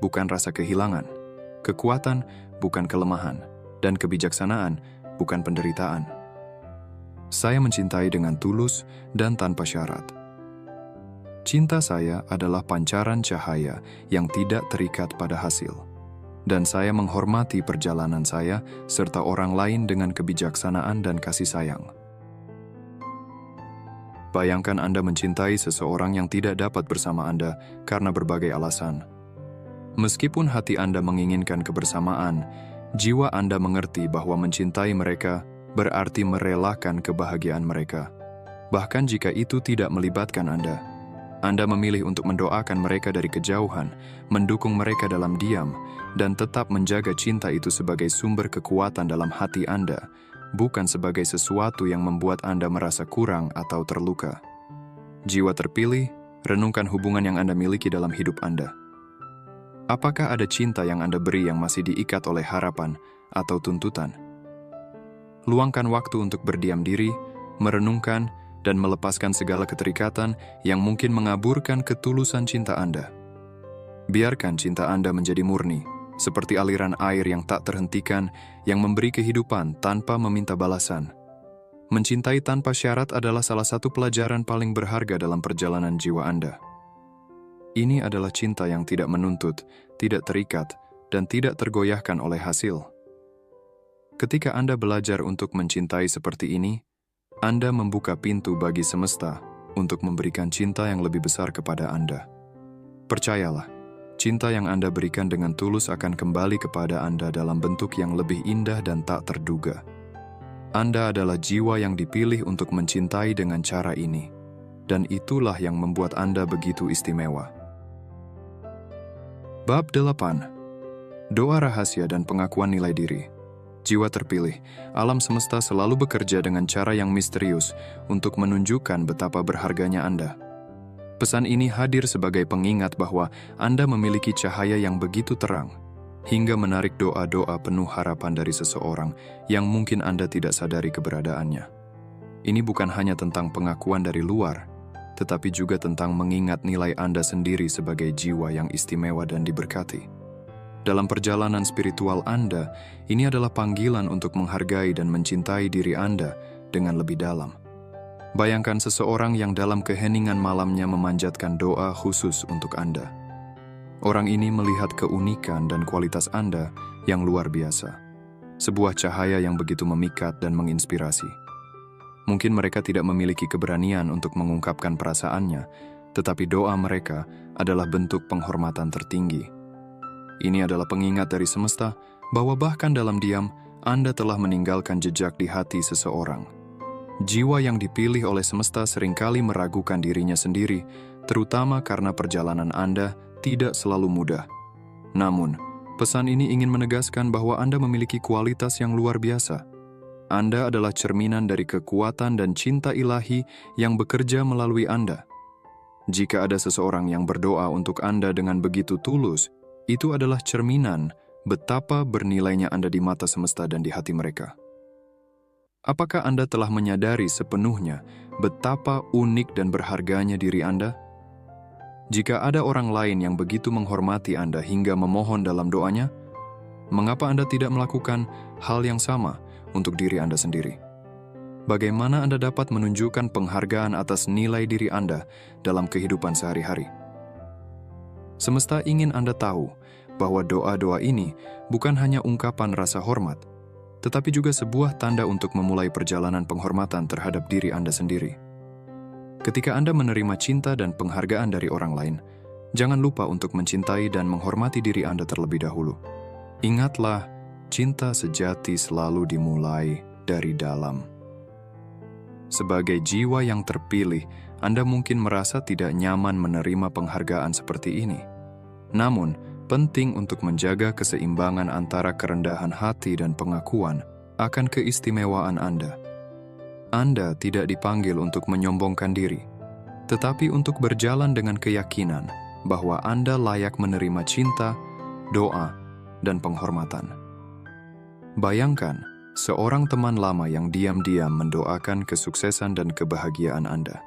bukan rasa kehilangan, kekuatan bukan kelemahan, dan kebijaksanaan bukan penderitaan. Saya mencintai dengan tulus dan tanpa syarat. Cinta saya adalah pancaran cahaya yang tidak terikat pada hasil. Dan saya menghormati perjalanan saya serta orang lain dengan kebijaksanaan dan kasih sayang. Bayangkan Anda mencintai seseorang yang tidak dapat bersama Anda karena berbagai alasan. Meskipun hati Anda menginginkan kebersamaan, jiwa Anda mengerti bahwa mencintai mereka berarti merelakan kebahagiaan mereka. Bahkan jika itu tidak melibatkan Anda memilih untuk mendoakan mereka dari kejauhan, mendukung mereka dalam diam, dan tetap menjaga cinta itu sebagai sumber kekuatan dalam hati Anda, bukan sebagai sesuatu yang membuat Anda merasa kurang atau terluka. Jiwa terpilih, renungkan hubungan yang Anda miliki dalam hidup Anda. Apakah ada cinta yang Anda beri yang masih diikat oleh harapan atau tuntutan? Luangkan waktu untuk berdiam diri, merenungkan, dan melepaskan segala keterikatan yang mungkin mengaburkan ketulusan cinta Anda. Biarkan cinta Anda menjadi murni, seperti aliran air yang tak terhentikan, yang memberi kehidupan tanpa meminta balasan. Mencintai tanpa syarat adalah salah satu pelajaran paling berharga dalam perjalanan jiwa Anda. Ini adalah cinta yang tidak menuntut, tidak terikat, dan tidak tergoyahkan oleh hasil. Ketika Anda belajar untuk mencintai seperti ini, Anda membuka pintu bagi semesta untuk memberikan cinta yang lebih besar kepada Anda. Percayalah, cinta yang Anda berikan dengan tulus akan kembali kepada Anda dalam bentuk yang lebih indah dan tak terduga. Anda adalah jiwa yang dipilih untuk mencintai dengan cara ini, dan itulah yang membuat Anda begitu istimewa. Bab 8. Doa rahasia dan pengakuan nilai diri. Jiwa terpilih, alam semesta selalu bekerja dengan cara yang misterius untuk menunjukkan betapa berharganya Anda. Pesan ini hadir sebagai pengingat bahwa Anda memiliki cahaya yang begitu terang, hingga menarik doa-doa penuh harapan dari seseorang yang mungkin Anda tidak sadari keberadaannya. Ini bukan hanya tentang pengakuan dari luar, tetapi juga tentang mengingat nilai Anda sendiri sebagai jiwa yang istimewa dan diberkati. Dalam perjalanan spiritual Anda, ini adalah panggilan untuk menghargai dan mencintai diri Anda dengan lebih dalam. Bayangkan seseorang yang dalam keheningan malamnya memanjatkan doa khusus untuk Anda. Orang ini melihat keunikan dan kualitas Anda yang luar biasa. Sebuah cahaya yang begitu memikat dan menginspirasi. Mungkin mereka tidak memiliki keberanian untuk mengungkapkan perasaannya, tetapi doa mereka adalah bentuk penghormatan tertinggi. Ini adalah pengingat dari semesta bahwa bahkan dalam diam, Anda telah meninggalkan jejak di hati seseorang. Jiwa yang dipilih oleh semesta seringkali meragukan dirinya sendiri, terutama karena perjalanan Anda tidak selalu mudah. Namun, pesan ini ingin menegaskan bahwa Anda memiliki kualitas yang luar biasa. Anda adalah cerminan dari kekuatan dan cinta ilahi yang bekerja melalui Anda. Jika ada seseorang yang berdoa untuk Anda dengan begitu tulus, itu adalah cerminan betapa bernilainya Anda di mata semesta dan di hati mereka. Apakah Anda telah menyadari sepenuhnya betapa unik dan berharganya diri Anda? Jika ada orang lain yang begitu menghormati Anda hingga memohon dalam doanya, mengapa Anda tidak melakukan hal yang sama untuk diri Anda sendiri? Bagaimana Anda dapat menunjukkan penghargaan atas nilai diri Anda dalam kehidupan sehari-hari? Semesta ingin Anda tahu bahwa doa-doa ini bukan hanya ungkapan rasa hormat, tetapi juga sebuah tanda untuk memulai perjalanan penghormatan terhadap diri Anda sendiri. Ketika Anda menerima cinta dan penghargaan dari orang lain, jangan lupa untuk mencintai dan menghormati diri Anda terlebih dahulu. Ingatlah, cinta sejati selalu dimulai dari dalam. Sebagai jiwa yang terpilih, Anda mungkin merasa tidak nyaman menerima penghargaan seperti ini. Namun, penting untuk menjaga keseimbangan antara kerendahan hati dan pengakuan akan keistimewaan Anda. Anda tidak dipanggil untuk menyombongkan diri, tetapi untuk berjalan dengan keyakinan bahwa Anda layak menerima cinta, doa, dan penghormatan. Bayangkan, seorang teman lama yang diam-diam mendoakan kesuksesan dan kebahagiaan Anda.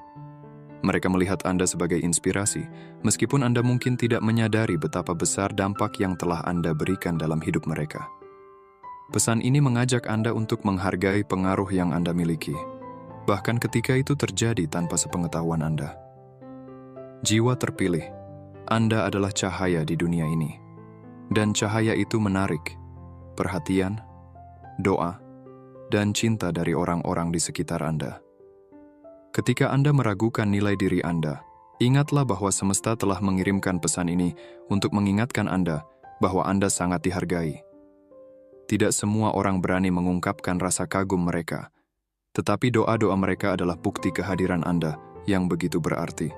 Mereka melihat Anda sebagai inspirasi, meskipun Anda mungkin tidak menyadari betapa besar dampak yang telah Anda berikan dalam hidup mereka. Pesan ini mengajak Anda untuk menghargai pengaruh yang Anda miliki, bahkan ketika itu terjadi tanpa sepengetahuan Anda. Jiwa terpilih, Anda adalah cahaya di dunia ini. Dan cahaya itu menarik perhatian, doa, dan cinta dari orang-orang di sekitar Anda. Ketika Anda meragukan nilai diri Anda, ingatlah bahwa semesta telah mengirimkan pesan ini untuk mengingatkan Anda bahwa Anda sangat dihargai. Tidak semua orang berani mengungkapkan rasa kagum mereka, tetapi doa-doa mereka adalah bukti kehadiran Anda yang begitu berarti.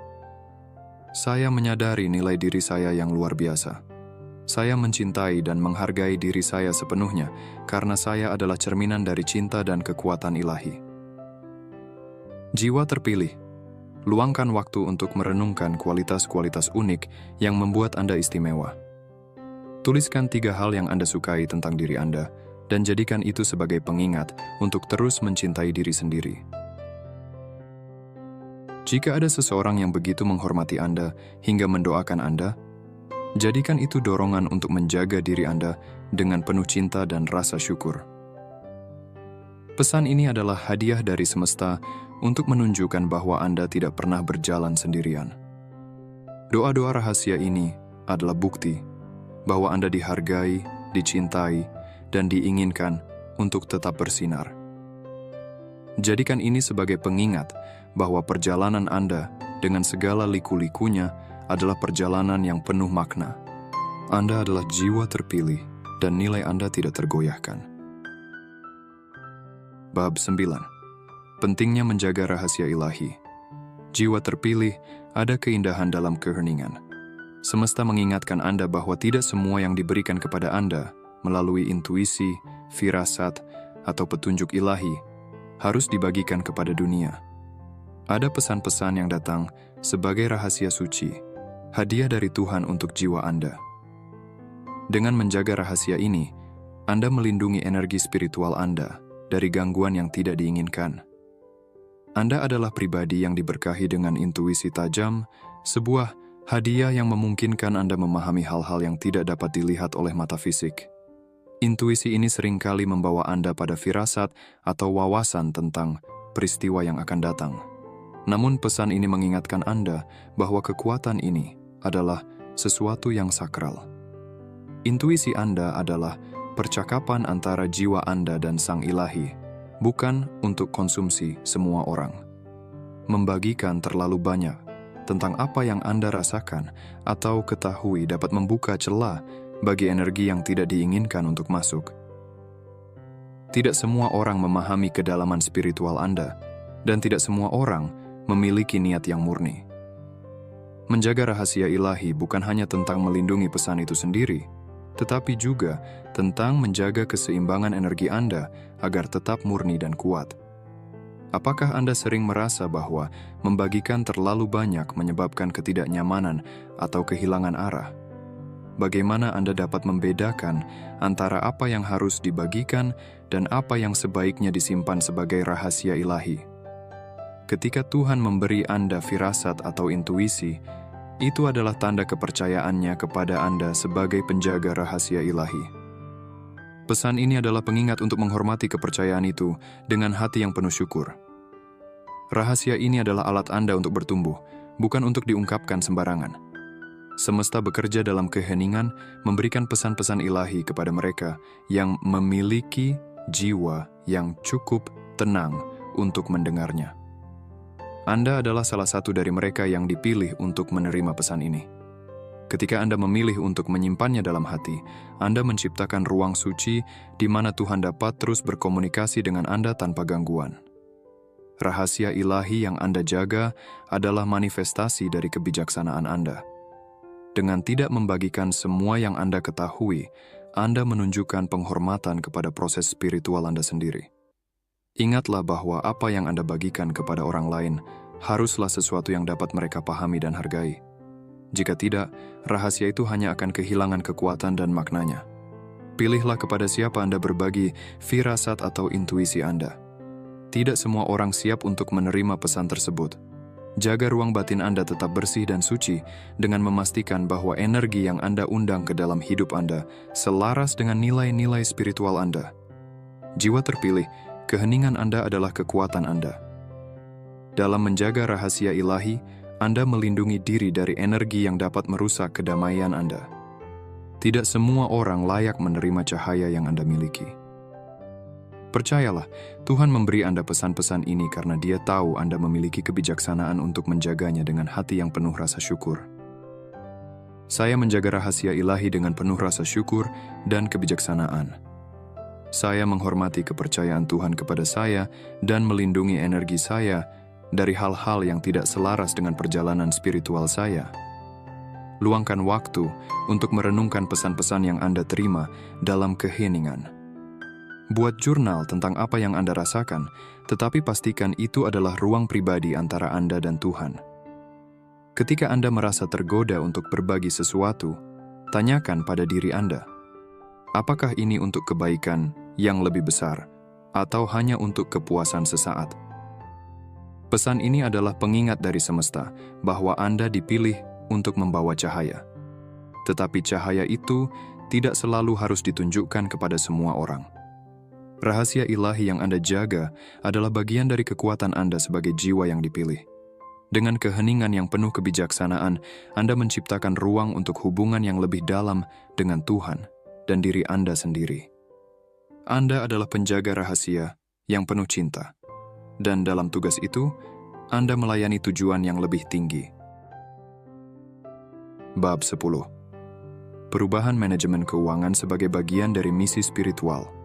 Saya menyadari nilai diri saya yang luar biasa. Saya mencintai dan menghargai diri saya sepenuhnya karena saya adalah cerminan dari cinta dan kekuatan ilahi. Jiwa terpilih, luangkan waktu untuk merenungkan kualitas-kualitas unik yang membuat Anda istimewa. Tuliskan 3 hal yang Anda sukai tentang diri Anda dan jadikan itu sebagai pengingat untuk terus mencintai diri sendiri. Jika ada seseorang yang begitu menghormati Anda hingga mendoakan Anda, jadikan itu dorongan untuk menjaga diri Anda dengan penuh cinta dan rasa syukur. Pesan ini adalah hadiah dari semesta untuk menunjukkan bahwa Anda tidak pernah berjalan sendirian. Doa-doa rahasia ini adalah bukti bahwa Anda dihargai, dicintai, dan diinginkan untuk tetap bersinar. Jadikan ini sebagai pengingat bahwa perjalanan Anda dengan segala liku-likunya adalah perjalanan yang penuh makna. Anda adalah jiwa terpilih dan nilai Anda tidak tergoyahkan. Bab 9. Pentingnya menjaga rahasia ilahi. Jiwa terpilih, ada keindahan dalam keheningan. Semesta mengingatkan Anda bahwa tidak semua yang diberikan kepada Anda melalui intuisi, firasat, atau petunjuk ilahi harus dibagikan kepada dunia. Ada pesan-pesan yang datang sebagai rahasia suci, hadiah dari Tuhan untuk jiwa Anda. Dengan menjaga rahasia ini, Anda melindungi energi spiritual Anda dari gangguan yang tidak diinginkan. Anda adalah pribadi yang diberkahi dengan intuisi tajam, sebuah hadiah yang memungkinkan Anda memahami hal-hal yang tidak dapat dilihat oleh mata fisik. Intuisi ini seringkali membawa Anda pada firasat atau wawasan tentang peristiwa yang akan datang. Namun pesan ini mengingatkan Anda bahwa kekuatan ini adalah sesuatu yang sakral. Intuisi Anda adalah percakapan antara jiwa Anda dan Sang Ilahi, bukan untuk konsumsi semua orang. Membagikan terlalu banyak tentang apa yang Anda rasakan atau ketahui dapat membuka celah bagi energi yang tidak diinginkan untuk masuk. Tidak semua orang memahami kedalaman spiritual Anda, dan tidak semua orang memiliki niat yang murni. Menjaga rahasia ilahi bukan hanya tentang melindungi pesan itu sendiri, tetapi juga tentang menjaga keseimbangan energi Anda agar tetap murni dan kuat. Apakah Anda sering merasa bahwa membagikan terlalu banyak menyebabkan ketidaknyamanan atau kehilangan arah? Bagaimana Anda dapat membedakan antara apa yang harus dibagikan dan apa yang sebaiknya disimpan sebagai rahasia ilahi. Ketika Tuhan memberi Anda firasat atau intuisi, itu adalah tanda kepercayaannya kepada Anda sebagai penjaga rahasia ilahi. Pesan ini adalah pengingat untuk menghormati kepercayaan itu dengan hati yang penuh syukur. Rahasia ini adalah alat Anda untuk bertumbuh, bukan untuk diungkapkan sembarangan. Semesta bekerja dalam keheningan, memberikan pesan-pesan ilahi kepada mereka yang memiliki jiwa yang cukup tenang untuk mendengarnya. Anda adalah salah satu dari mereka yang dipilih untuk menerima pesan ini. Ketika Anda memilih untuk menyimpannya dalam hati, Anda menciptakan ruang suci di mana Tuhan dapat terus berkomunikasi dengan Anda tanpa gangguan. Rahasia ilahi yang Anda jaga adalah manifestasi dari kebijaksanaan Anda. Dengan tidak membagikan semua yang Anda ketahui, Anda menunjukkan penghormatan kepada proses spiritual Anda sendiri. Ingatlah bahwa apa yang Anda bagikan kepada orang lain haruslah sesuatu yang dapat mereka pahami dan hargai. Jika tidak, rahasia itu hanya akan kehilangan kekuatan dan maknanya. Pilihlah kepada siapa Anda berbagi firasat atau intuisi Anda. Tidak semua orang siap untuk menerima pesan tersebut. Jaga ruang batin Anda tetap bersih dan suci dengan memastikan bahwa energi yang Anda undang ke dalam hidup Anda selaras dengan nilai-nilai spiritual Anda. Jiwa terpilih, keheningan Anda adalah kekuatan Anda. Dalam menjaga rahasia ilahi, Anda melindungi diri dari energi yang dapat merusak kedamaian Anda. Tidak semua orang layak menerima cahaya yang Anda miliki. Percayalah, Tuhan memberi Anda pesan-pesan ini karena Dia tahu Anda memiliki kebijaksanaan untuk menjaganya dengan hati yang penuh rasa syukur. Saya menjaga rahasia ilahi dengan penuh rasa syukur dan kebijaksanaan. Saya menghormati kepercayaan Tuhan kepada saya dan melindungi energi saya dari hal-hal yang tidak selaras dengan perjalanan spiritual saya. Luangkan waktu untuk merenungkan pesan-pesan yang Anda terima dalam keheningan. Buat jurnal tentang apa yang Anda rasakan, tetapi pastikan itu adalah ruang pribadi antara Anda dan Tuhan. Ketika Anda merasa tergoda untuk berbagi sesuatu, tanyakan pada diri Anda, apakah ini untuk kebaikan yang lebih besar, atau hanya untuk kepuasan sesaat? Pesan ini adalah pengingat dari semesta bahwa Anda dipilih untuk membawa cahaya. Tetapi cahaya itu tidak selalu harus ditunjukkan kepada semua orang. Rahasia ilahi yang Anda jaga adalah bagian dari kekuatan Anda sebagai jiwa yang dipilih. Dengan keheningan yang penuh kebijaksanaan, Anda menciptakan ruang untuk hubungan yang lebih dalam dengan Tuhan dan diri Anda sendiri. Anda adalah penjaga rahasia yang penuh cinta. Dan dalam tugas itu, Anda melayani tujuan yang lebih tinggi. Bab 10. Perubahan manajemen keuangan sebagai bagian dari misi spiritual.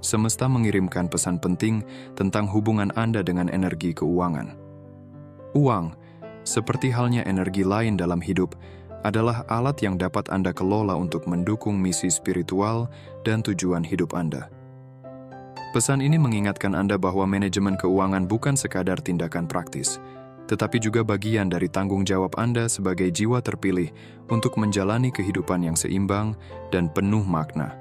Semesta mengirimkan pesan penting tentang hubungan Anda dengan energi keuangan. Uang, seperti halnya energi lain dalam hidup, adalah alat yang dapat Anda kelola untuk mendukung misi spiritual dan tujuan hidup Anda. Pesan ini mengingatkan Anda bahwa manajemen keuangan bukan sekadar tindakan praktis, tetapi juga bagian dari tanggung jawab Anda sebagai jiwa terpilih untuk menjalani kehidupan yang seimbang dan penuh makna.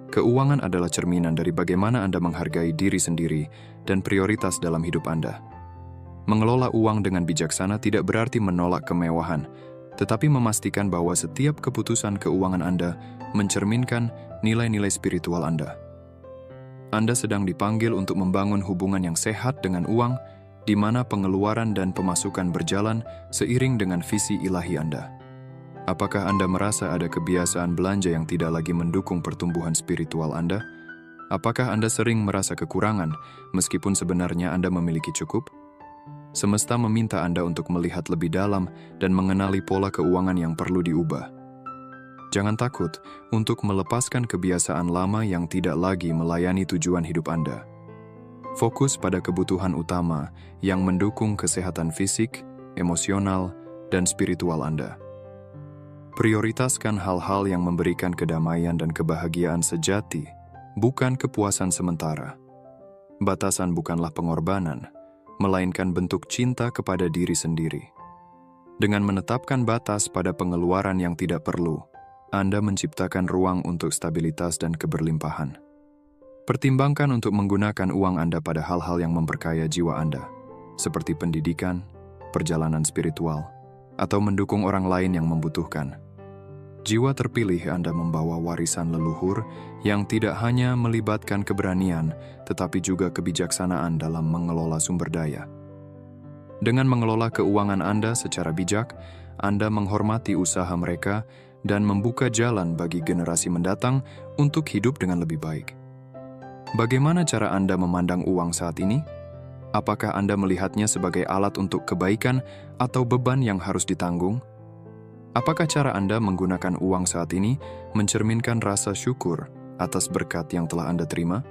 Keuangan adalah cerminan dari bagaimana Anda menghargai diri sendiri dan prioritas dalam hidup Anda. Mengelola uang dengan bijaksana tidak berarti menolak kemewahan, tetapi memastikan bahwa setiap keputusan keuangan Anda mencerminkan nilai-nilai spiritual Anda. Anda sedang dipanggil untuk membangun hubungan yang sehat dengan uang, di mana pengeluaran dan pemasukan berjalan seiring dengan visi ilahi Anda. Apakah Anda merasa ada kebiasaan belanja yang tidak lagi mendukung pertumbuhan spiritual Anda? Apakah Anda sering merasa kekurangan, meskipun sebenarnya Anda memiliki cukup? Semesta meminta Anda untuk melihat lebih dalam dan mengenali pola keuangan yang perlu diubah. Jangan takut untuk melepaskan kebiasaan lama yang tidak lagi melayani tujuan hidup Anda. Fokus pada kebutuhan utama yang mendukung kesehatan fisik, emosional, dan spiritual Anda. Prioritaskan hal-hal yang memberikan kedamaian dan kebahagiaan sejati, bukan kepuasan sementara. Batasan bukanlah pengorbanan, melainkan bentuk cinta kepada diri sendiri. Dengan menetapkan batas pada pengeluaran yang tidak perlu, Anda menciptakan ruang untuk stabilitas dan keberlimpahan. Pertimbangkan untuk menggunakan uang Anda pada hal-hal yang memperkaya jiwa Anda, seperti pendidikan, perjalanan spiritual, atau mendukung orang lain yang membutuhkan. Jiwa terpilih Anda membawa warisan leluhur yang tidak hanya melibatkan keberanian, tetapi juga kebijaksanaan dalam mengelola sumber daya. Dengan mengelola keuangan Anda secara bijak, Anda menghormati usaha mereka dan membuka jalan bagi generasi mendatang untuk hidup dengan lebih baik. Bagaimana cara Anda memandang uang saat ini? Apakah Anda melihatnya sebagai alat untuk kebaikan atau beban yang harus ditanggung? Apakah cara Anda menggunakan uang saat ini mencerminkan rasa syukur atas berkat yang telah Anda terima?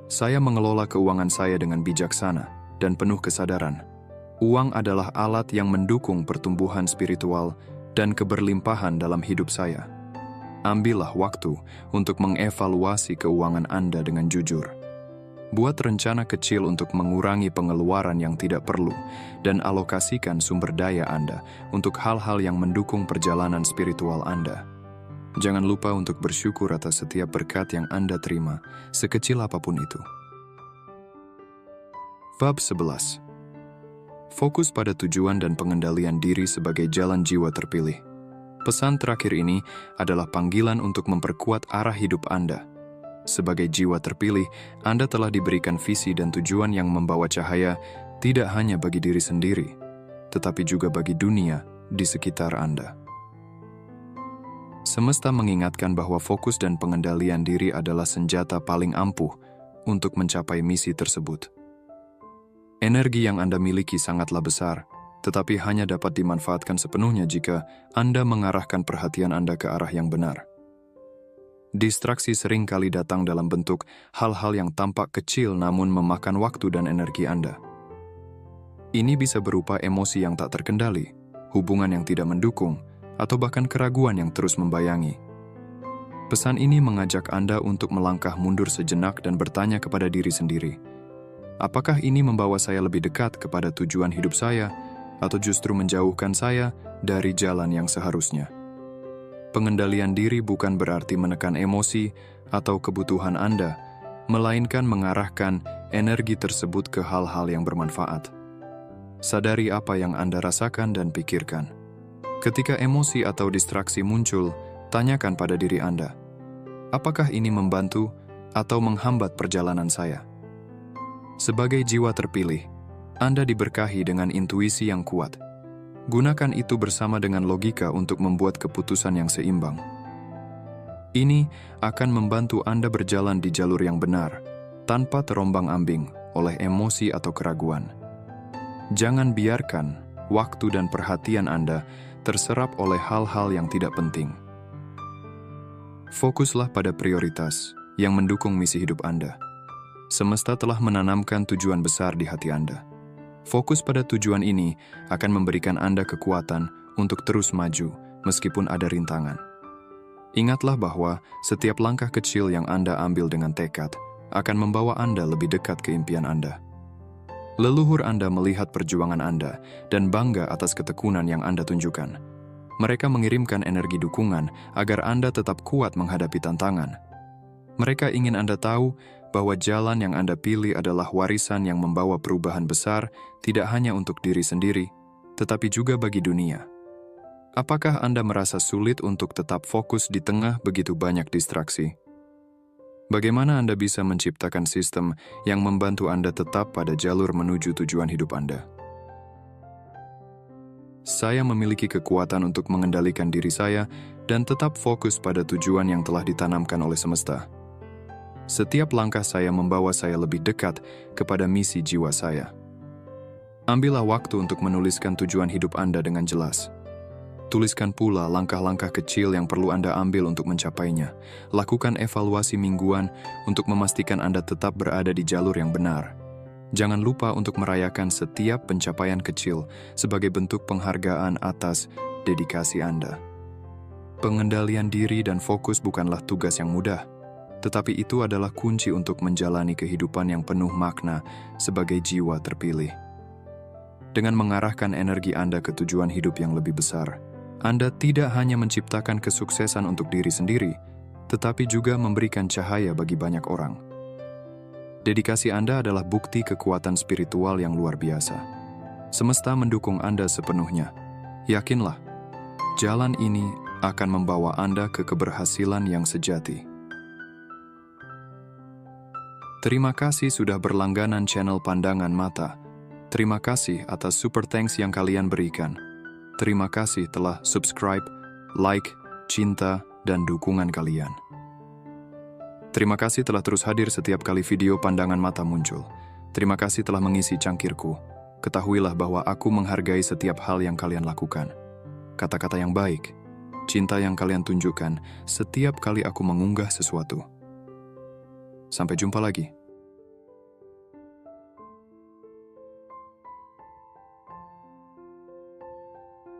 Saya mengelola keuangan saya dengan bijaksana dan penuh kesadaran. Uang adalah alat yang mendukung pertumbuhan spiritual dan keberlimpahan dalam hidup saya. Ambillah waktu untuk mengevaluasi keuangan Anda dengan jujur. Buat rencana kecil untuk mengurangi pengeluaran yang tidak perlu dan alokasikan sumber daya Anda untuk hal-hal yang mendukung perjalanan spiritual Anda. Jangan lupa untuk bersyukur atas setiap berkat yang Anda terima, sekecil apapun itu. Bab 11. Fokus pada tujuan dan pengendalian diri sebagai jalan jiwa terpilih. Pesan terakhir ini adalah panggilan untuk memperkuat arah hidup Anda. Sebagai jiwa terpilih, Anda telah diberikan visi dan tujuan yang membawa cahaya tidak hanya bagi diri sendiri, tetapi juga bagi dunia di sekitar Anda. Semesta mengingatkan bahwa fokus dan pengendalian diri adalah senjata paling ampuh untuk mencapai misi tersebut. Energi yang Anda miliki sangatlah besar, tetapi hanya dapat dimanfaatkan sepenuhnya jika Anda mengarahkan perhatian Anda ke arah yang benar. Distraksi sering kali datang dalam bentuk hal-hal yang tampak kecil namun memakan waktu dan energi Anda. Ini bisa berupa emosi yang tak terkendali, hubungan yang tidak mendukung, atau bahkan keraguan yang terus membayangi. Pesan ini mengajak Anda untuk melangkah mundur sejenak dan bertanya kepada diri sendiri, apakah ini membawa saya lebih dekat kepada tujuan hidup saya, atau justru menjauhkan saya dari jalan yang seharusnya? Pengendalian diri bukan berarti menekan emosi atau kebutuhan Anda, melainkan mengarahkan energi tersebut ke hal-hal yang bermanfaat. Sadari apa yang Anda rasakan dan pikirkan. Ketika emosi atau distraksi muncul, tanyakan pada diri Anda, apakah ini membantu atau menghambat perjalanan saya? Sebagai jiwa terpilih, Anda diberkahi dengan intuisi yang kuat. Gunakan itu bersama dengan logika untuk membuat keputusan yang seimbang. Ini akan membantu Anda berjalan di jalur yang benar, tanpa terombang-ambing oleh emosi atau keraguan. Jangan biarkan waktu dan perhatian Anda terserap oleh hal-hal yang tidak penting. Fokuslah pada prioritas yang mendukung misi hidup Anda. Semesta telah menanamkan tujuan besar di hati Anda. Fokus pada tujuan ini akan memberikan Anda kekuatan untuk terus maju meskipun ada rintangan. Ingatlah bahwa setiap langkah kecil yang Anda ambil dengan tekad akan membawa Anda lebih dekat ke impian Anda. Leluhur Anda melihat perjuangan Anda dan bangga atas ketekunan yang Anda tunjukkan. Mereka mengirimkan energi dukungan agar Anda tetap kuat menghadapi tantangan. Mereka ingin Anda tahu bahwa jalan yang Anda pilih adalah warisan yang membawa perubahan besar tidak hanya untuk diri sendiri, tetapi juga bagi dunia. Apakah Anda merasa sulit untuk tetap fokus di tengah begitu banyak distraksi? Bagaimana Anda bisa menciptakan sistem yang membantu Anda tetap pada jalur menuju tujuan hidup Anda? Saya memiliki kekuatan untuk mengendalikan diri saya dan tetap fokus pada tujuan yang telah ditanamkan oleh semesta. Setiap langkah saya membawa saya lebih dekat kepada misi jiwa saya. Ambillah waktu untuk menuliskan tujuan hidup Anda dengan jelas. Tuliskan pula langkah-langkah kecil yang perlu Anda ambil untuk mencapainya. Lakukan evaluasi mingguan untuk memastikan Anda tetap berada di jalur yang benar. Jangan lupa untuk merayakan setiap pencapaian kecil sebagai bentuk penghargaan atas dedikasi Anda. Pengendalian diri dan fokus bukanlah tugas yang mudah, tetapi itu adalah kunci untuk menjalani kehidupan yang penuh makna sebagai jiwa terpilih. Dengan mengarahkan energi Anda ke tujuan hidup yang lebih besar, Anda tidak hanya menciptakan kesuksesan untuk diri sendiri, tetapi juga memberikan cahaya bagi banyak orang. Dedikasi Anda adalah bukti kekuatan spiritual yang luar biasa. Semesta mendukung Anda sepenuhnya. Yakinlah, jalan ini akan membawa Anda ke keberhasilan yang sejati. Terima kasih sudah berlangganan channel Pandangan Mata. Terima kasih atas super thanks yang kalian berikan. Terima kasih telah subscribe, like, cinta, dan dukungan kalian. Terima kasih telah terus hadir setiap kali video Pandangan Mata muncul. Terima kasih telah mengisi cangkirku. Ketahuilah bahwa aku menghargai setiap hal yang kalian lakukan. Kata-kata yang baik, cinta yang kalian tunjukkan setiap kali aku mengunggah sesuatu. Sampai jumpa lagi.